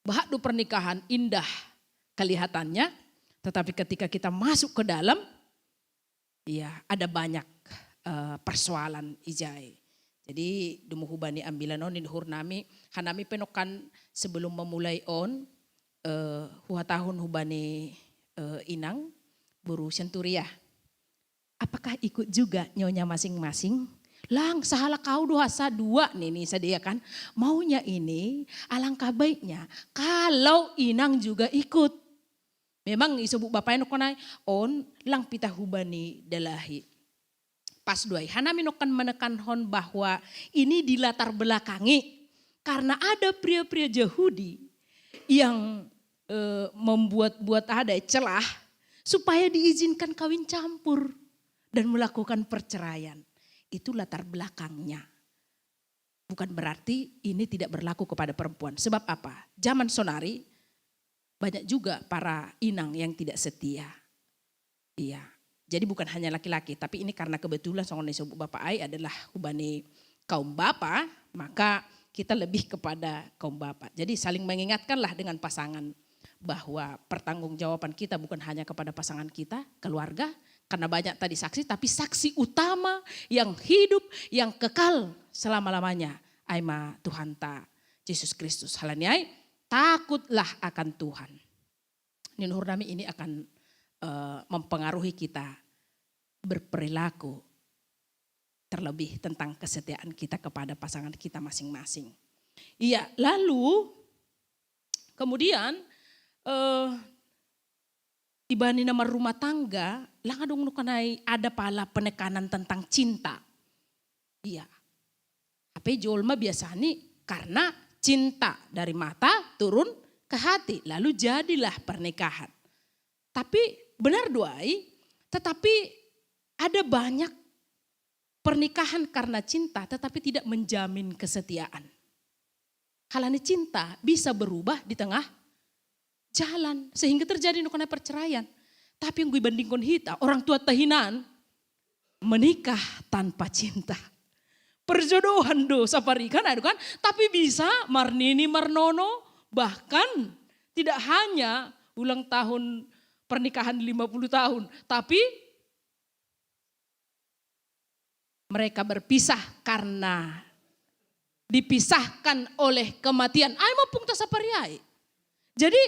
Bahak do pernikahan indah kelihatannya, tetapi ketika kita masuk ke dalam, ya ada banyak persoalan ijai. Jadi dumuhubani ambilan on in hurnami, hanami penokan sebelum memulai on, hua tahun hubani inang buru senturia. Apakah ikut juga nyonya masing-masing? Lang sahala kau dua nih sedia kan. Maunya ini alangkah baiknya kalau inang juga ikut. Memang isu bapaknya nukonai on lang pita hubani dalahi. Pas duai hanami nokan menekan hon bahwa ini dilatar belakangi karena ada pria-pria Yahudi yang membuat ada celah supaya diizinkan kawin campur dan melakukan perceraian. Itu latar belakangnya. Bukan berarti ini tidak berlaku kepada perempuan. Sebab apa? Zaman sonari banyak juga para inang yang tidak setia. Iya. Jadi bukan hanya laki-laki, tapi ini karena kebetulan songon disebut bapak ai adalah hubani kaum bapak, maka kita lebih kepada kaum bapak. Jadi saling mengingatkanlah dengan pasangan bahwa pertanggungjawaban kita bukan hanya kepada pasangan kita, keluarga, karena banyak tadi saksi, tapi saksi utama yang hidup, yang kekal selama-lamanya. Aima Tuhan ta Yesus Kristus. Halaniai, takutlah akan Tuhan. Ninuhur nami ini akan mempengaruhi kita berperilaku. Terlebih tentang kesetiaan kita kepada pasangan kita masing-masing. Iya, lalu kemudian dibanding nama rumah tangga, langadong nukanai ada pala penekanan tentang cinta. Iya. Tapi jolma biasa nih karena cinta dari mata turun ke hati, lalu jadilah pernikahan. Tapi benar duai, tetapi ada banyak pernikahan karena cinta tetapi tidak menjamin kesetiaan. Halanya cinta bisa berubah di tengah jalan sehingga terjadi nukana perceraian. Tapi yang gue bandingkan hita, orang tua tahinan menikah tanpa cinta. Perjodohan do saparikan ada kan, tapi bisa marnini marnono bahkan tidak hanya ulang tahun pernikahan 50 tahun, tapi mereka berpisah karena dipisahkan oleh kematian. Ay maupun tasapariai. Jadi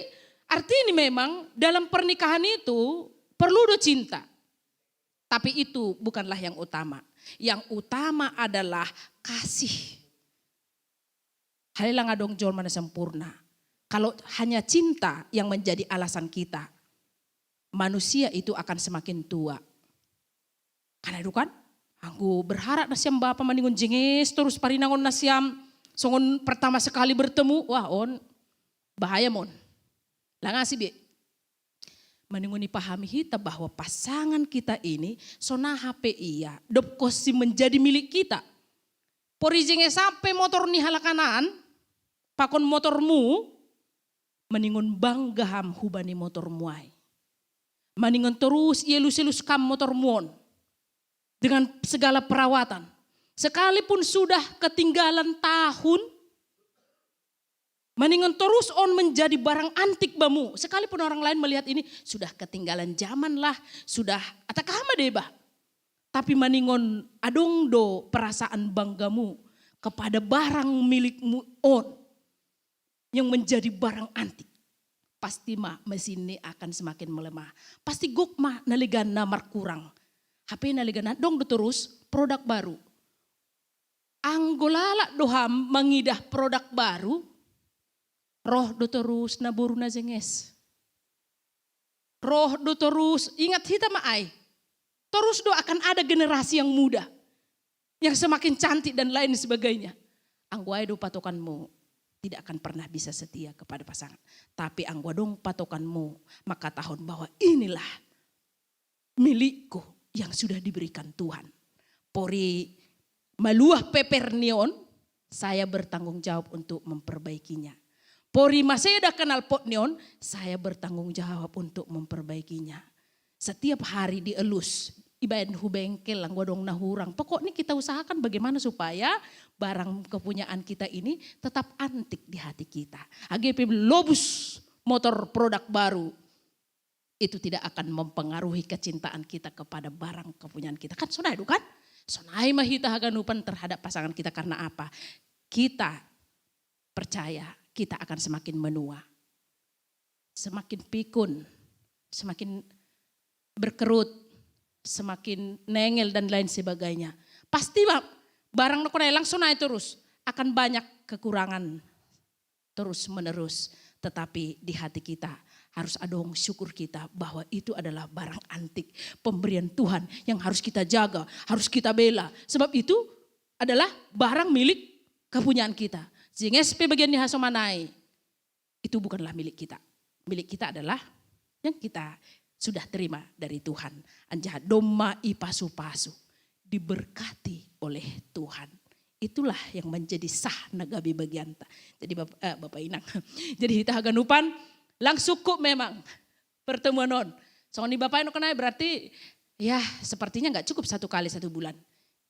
artinya memang dalam pernikahan itu perlu do cinta. Tapi itu bukanlah yang utama. Yang utama adalah kasih. Halilang adong jol mana sempurna. Kalau hanya cinta yang menjadi alasan kita, manusia itu akan semakin tua. Karena itu kan, aku berharap nasiam bapak maningon jengis terus parinangon nasiam songon pertama sekali bertemu, wah on bahaya mon. Langasi bi. Meninguni pahami kita bahwa pasangan kita ini sona HP iya, dop kosi menjadi milik kita. Pori jenge sampai motor ni halakanan, pakon motormu, meningun banggaham hubani motor muai. Meningun terus ielus-elus kam motor muon. Dengan segala perawatan. Sekalipun sudah ketinggalan tahun, mendingan terus on menjadi barang antik bamu. Sekalipun orang lain melihat ini sudah ketinggalan zaman lah, sudah atakah deba. Tapi mendingan adong do perasaan banggamu kepada barang milikmu on yang menjadi barang antik. Pasti mah mesin ini akan semakin melemah. Pasti gok mah naligan namar kurang. HP naligan dong do terus produk baru. Anggolala doham mengidah produk baru. Roh do terus naburu na jenges. Roh do terus, ingat hita maai. Terus do akan ada generasi yang muda. Yang semakin cantik dan lain sebagainya. Angguai do patokanmu tidak akan pernah bisa setia kepada pasangan. Tapi anggua dong patokanmu, maka tahun bahwa inilah milikku yang sudah diberikan Tuhan. Pori maluah pepernion, saya bertanggung jawab untuk memperbaikinya. Pori maseda kenal potnion, saya bertanggung jawab untuk memperbaikinya. Setiap hari dielus, ibayan hubengkel lang wadong nahurang. Pokoknya kita usahakan bagaimana supaya barang kepunyaan kita ini tetap antik di hati kita. AGP Lobus motor produk baru. Itu tidak akan mempengaruhi kecintaan kita kepada barang kepunyaan kita. Kan sonai kan? Sonai mahita haganupan terhadap pasangan kita karena apa? Kita percaya kita akan semakin menua. semakin pikun, semakin berkerut, semakin nengel dan lain sebagainya. Pasti barang naik langsung naik terus. Akan banyak kekurangan terus menerus. Tetapi di hati kita harus ada syukur kita bahwa itu adalah barang antik. Pemberian Tuhan yang harus kita jaga, harus kita bela. Sebab itu adalah barang milik kepunyaan kita. Sehingga SP bagian di Hasomanai itu bukanlah milik kita. Milik kita adalah yang kita sudah terima dari Tuhan. Anjaha doma ipasu-pasu. Diberkati oleh Tuhan. Itulah yang menjadi sah nagabi bagianta. Jadi Bapak Inang. Jadi kita haganupan langsung cukup memang pertemuan non. Soalnya Bapak Inang kenal berarti ya sepertinya nggak cukup 1 kali 1 bulan.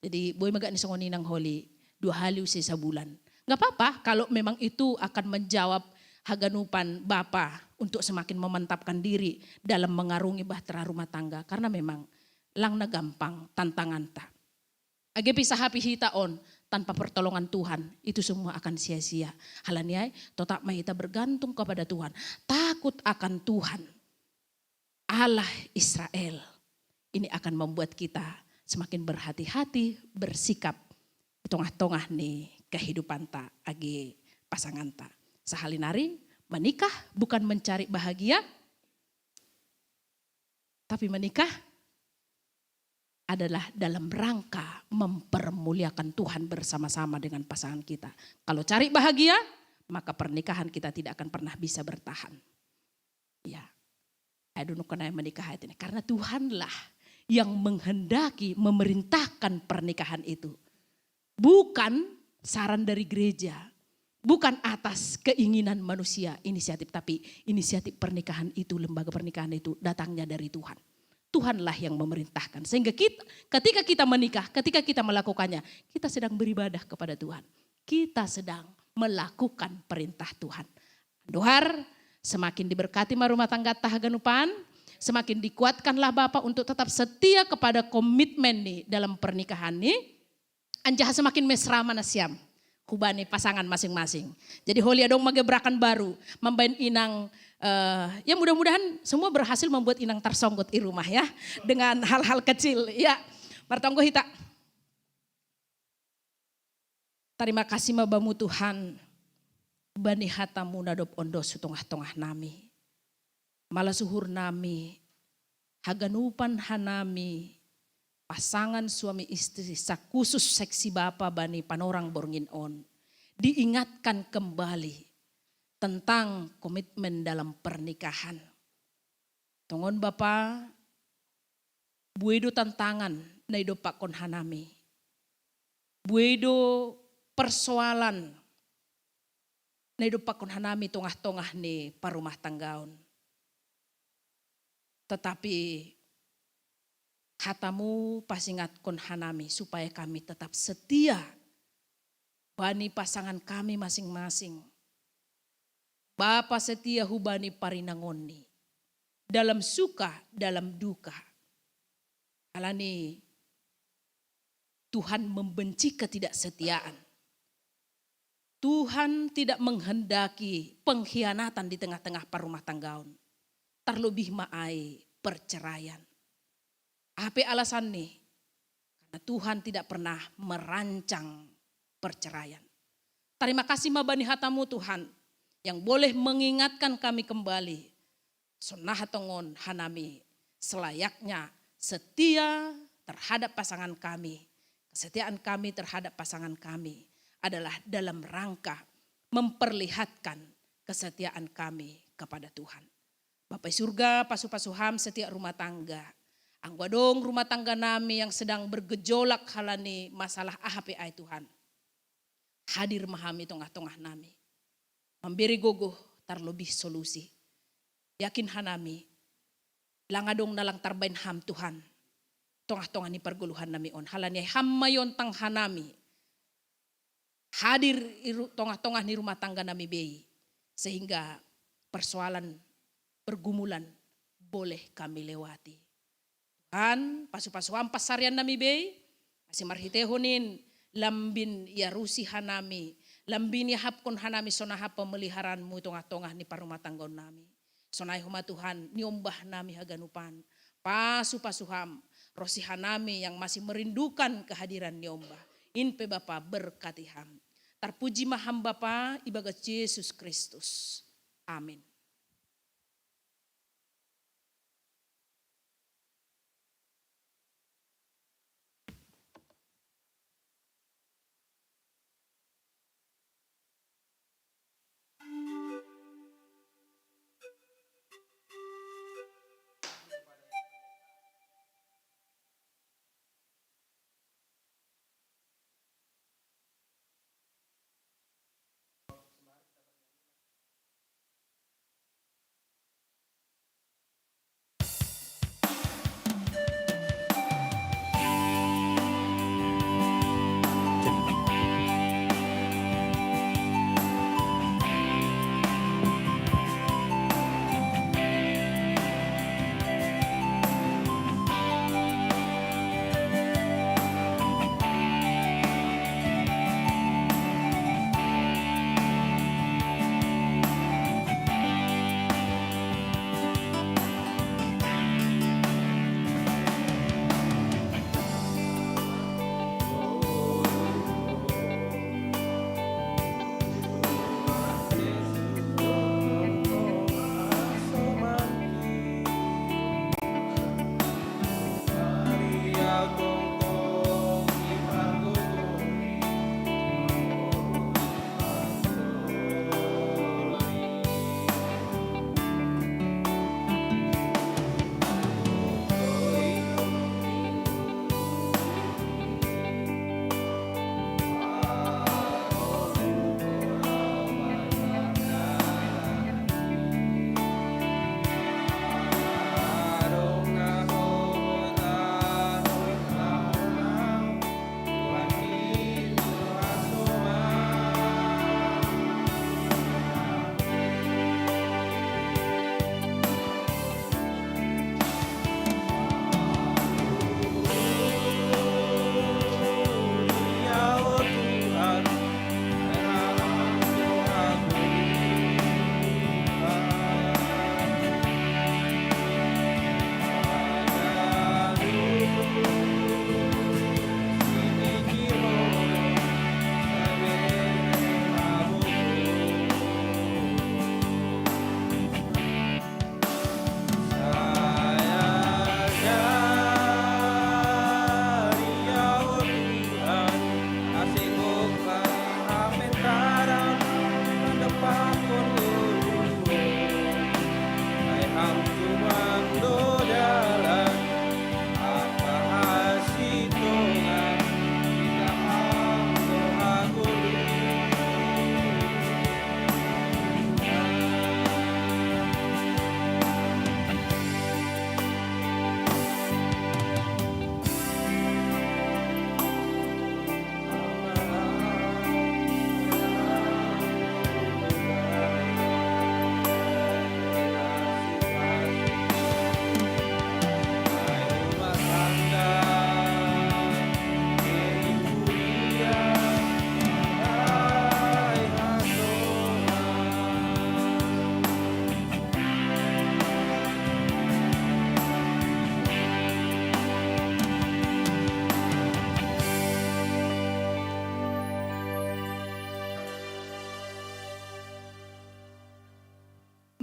Jadi boy magak ni songoni nang holi 2 hari usia sebulan. Nggak apa-apa kalau memang itu akan menjawab haganupan Bapak untuk semakin memantapkan diri dalam mengarungi bahtera rumah tangga. Karena memang lang na gampang tantangan ta. Age pisah hapi hitaon tanpa pertolongan Tuhan itu semua akan sia-sia. Halaniai tetap kita bergantung kepada Tuhan. Takut akan Tuhan. Allah Israel. Ini akan membuat kita semakin berhati-hati bersikap tengah-tengah nih kehidupan ta agi pasangan ta. Sahalinari menikah bukan mencari bahagia, tapi menikah adalah dalam rangka mempermuliakan Tuhan bersama-sama dengan pasangan kita. Kalau cari bahagia, maka pernikahan kita tidak akan pernah bisa bertahan. Ya, aduh kena menikah ini karena Tuhanlah yang menghendaki memerintahkan pernikahan itu. Bukan saran dari gereja, bukan atas keinginan manusia inisiatif, tapi inisiatif pernikahan itu, lembaga pernikahan itu datangnya dari Tuhan. Tuhanlah yang memerintahkan. Sehingga ketika kita menikah, ketika kita melakukannya, kita sedang beribadah kepada Tuhan. Kita sedang melakukan perintah Tuhan. Dohar, semakin diberkati rumah tangga tahaganupan, semakin dikuatkanlah Bapak untuk tetap setia kepada komitmen nih dalam pernikahan nih. Anjah semakin mesra manasiam. Hubani pasangan masing-masing. Jadi holi adong magebrakan baru, membain inang. Ya mudah-mudahan semua berhasil membuat inang tersonggot di rumah ya. Dengan hal-hal kecil ya. Martonggo hita. Terima kasih mabamu Tuhan. Bani hatamu nadop ondo sutongah-tongah nami. Malah suhur nami. Haganupan hanami. Pasangan suami istri khusus seksi Bapa bani panorang borngin on. Diingatkan kembali tentang komitmen dalam pernikahan. Tongon Bapa, buedo tantangan na ido pakon hanami. Buedo persoalan na ido pakon hanami tongah-tongah ni parumah tanggaon. Tetapi hatamu pasingat kon hanami supaya kami tetap setia bani pasangan kami masing-masing. Bapa setia hubani parinangoni. Dalam suka, dalam duka. Alani Tuhan membenci ketidaksetiaan. Tuhan tidak menghendaki pengkhianatan di tengah-tengah parumah tanggaon. Terlebih maai perceraian. Apa alasan nih? Karena Tuhan tidak pernah merancang perceraian. Terima kasih mabani hatamu Tuhan. Yang boleh mengingatkan kami kembali. Sonahatongon hanami selayaknya setia terhadap pasangan kami. Kesetiaan kami terhadap pasangan kami adalah dalam rangka memperlihatkan kesetiaan kami kepada Tuhan. Bapak surga, pasu-pasuham setiap rumah tangga. Angguadong rumah tangga nami yang sedang bergejolak halani masalah AHPI Tuhan. Hadir mahami tengah-tengah nami. Memberi gogoh terlebih solusi. Yakin hanami. Langadong nalang tarbain ham Tuhan. Tengah-tengah ni perguluhan nami on. Halani ham mayon tang hanami. Hadir tengah-tengah ni rumah tangga nami bei. Sehingga persoalan pergumulan boleh kami lewati. Tuhan pasu-pasuan pasarian nami bei. Masih marhitehonin lambin ya rusi hanami. Lambini hapkon hanami sonahap pemeliharanmu tongah-tongah ni parumah tanggaon nami. Sonai huma Tuhan, niombah nami haganupan. Pasu-pasuham, rosihanami yang masih merindukan kehadiran niombah. Inpe Bapa berkatiham. Terpuji maham Bapa, ibagat Yesus Kristus. Amin.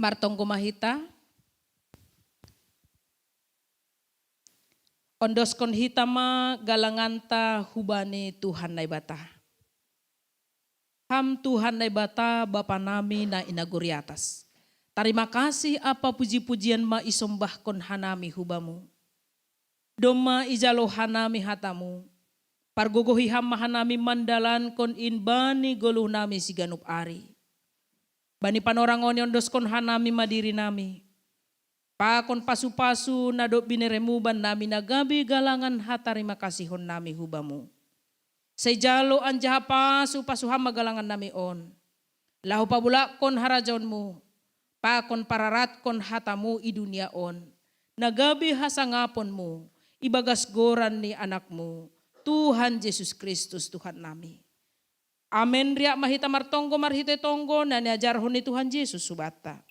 Martonggo Mahita, ondoskon hitama galanganta hubani Tuhan naibata. Ham Tuhan naibata Bapa nami na inaguri atas. Terima kasih apa puji-pujian ma isombahkon hanami hubamu. Doma ijalo hanami hatamu. Pargogohi ham hanami mandalan kon inbani goluh nami siganup ari. Bani panorangoni ondoskon hanami madiri nami. Pakon pasu-pasu nadok bineremuban nami nagabi galangan hatarima kasihon nami hubamu. Sejalo anjaha pasu-pasu hama galangan nami on. Lahu pabulakon harajonmu. Pakon pararatkon hatamu i dunia on. Nagabi hasangaponmu. Ibagas goran ni anakmu. Tuhan Yesus Kristus Tuhan nami. Amen riak mahita martonggo marhite tonggo na niajarhon ni Tuhan Yesus subata.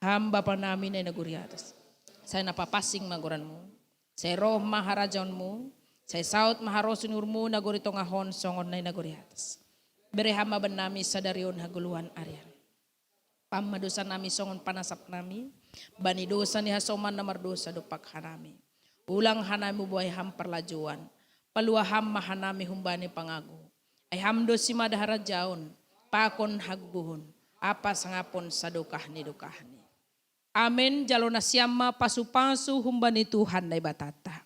hamba panami na naguri atas. Saya napapasing maguranmu. Saya roh maharajaunmu. Saya saut maharosunurmu naguri tongahon songon na naguri atas. Beri hamba benami sadarion haguluan arian. Pamadosa nami songon panasap nami. Bani dosa ni hasoman namar dosa dupak hanami. Ulang hanami buhay ham perlajuan. Paluaham mahanami humbani pangagu. Ay hamdo si madahara jaun. Pakon hagbuhon. Apa sangapon sadukah ni dukah ni. Amin jalona siama pasu-pasu humbani Tuhan na batata.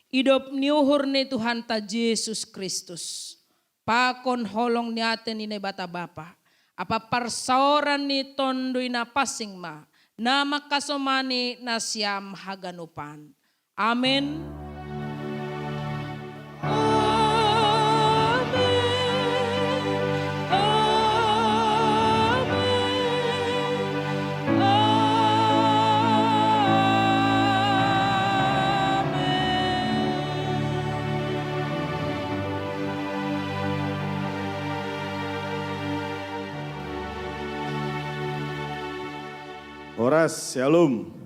Idop niuhur ni Tuhan ta Yesus Kristus. Pakon holong ni aten ni bata bapa. Apa parsaoran ni tondoy na pasing ma. Na makasomani na siyam haganupan. Amen. Horas, shalom.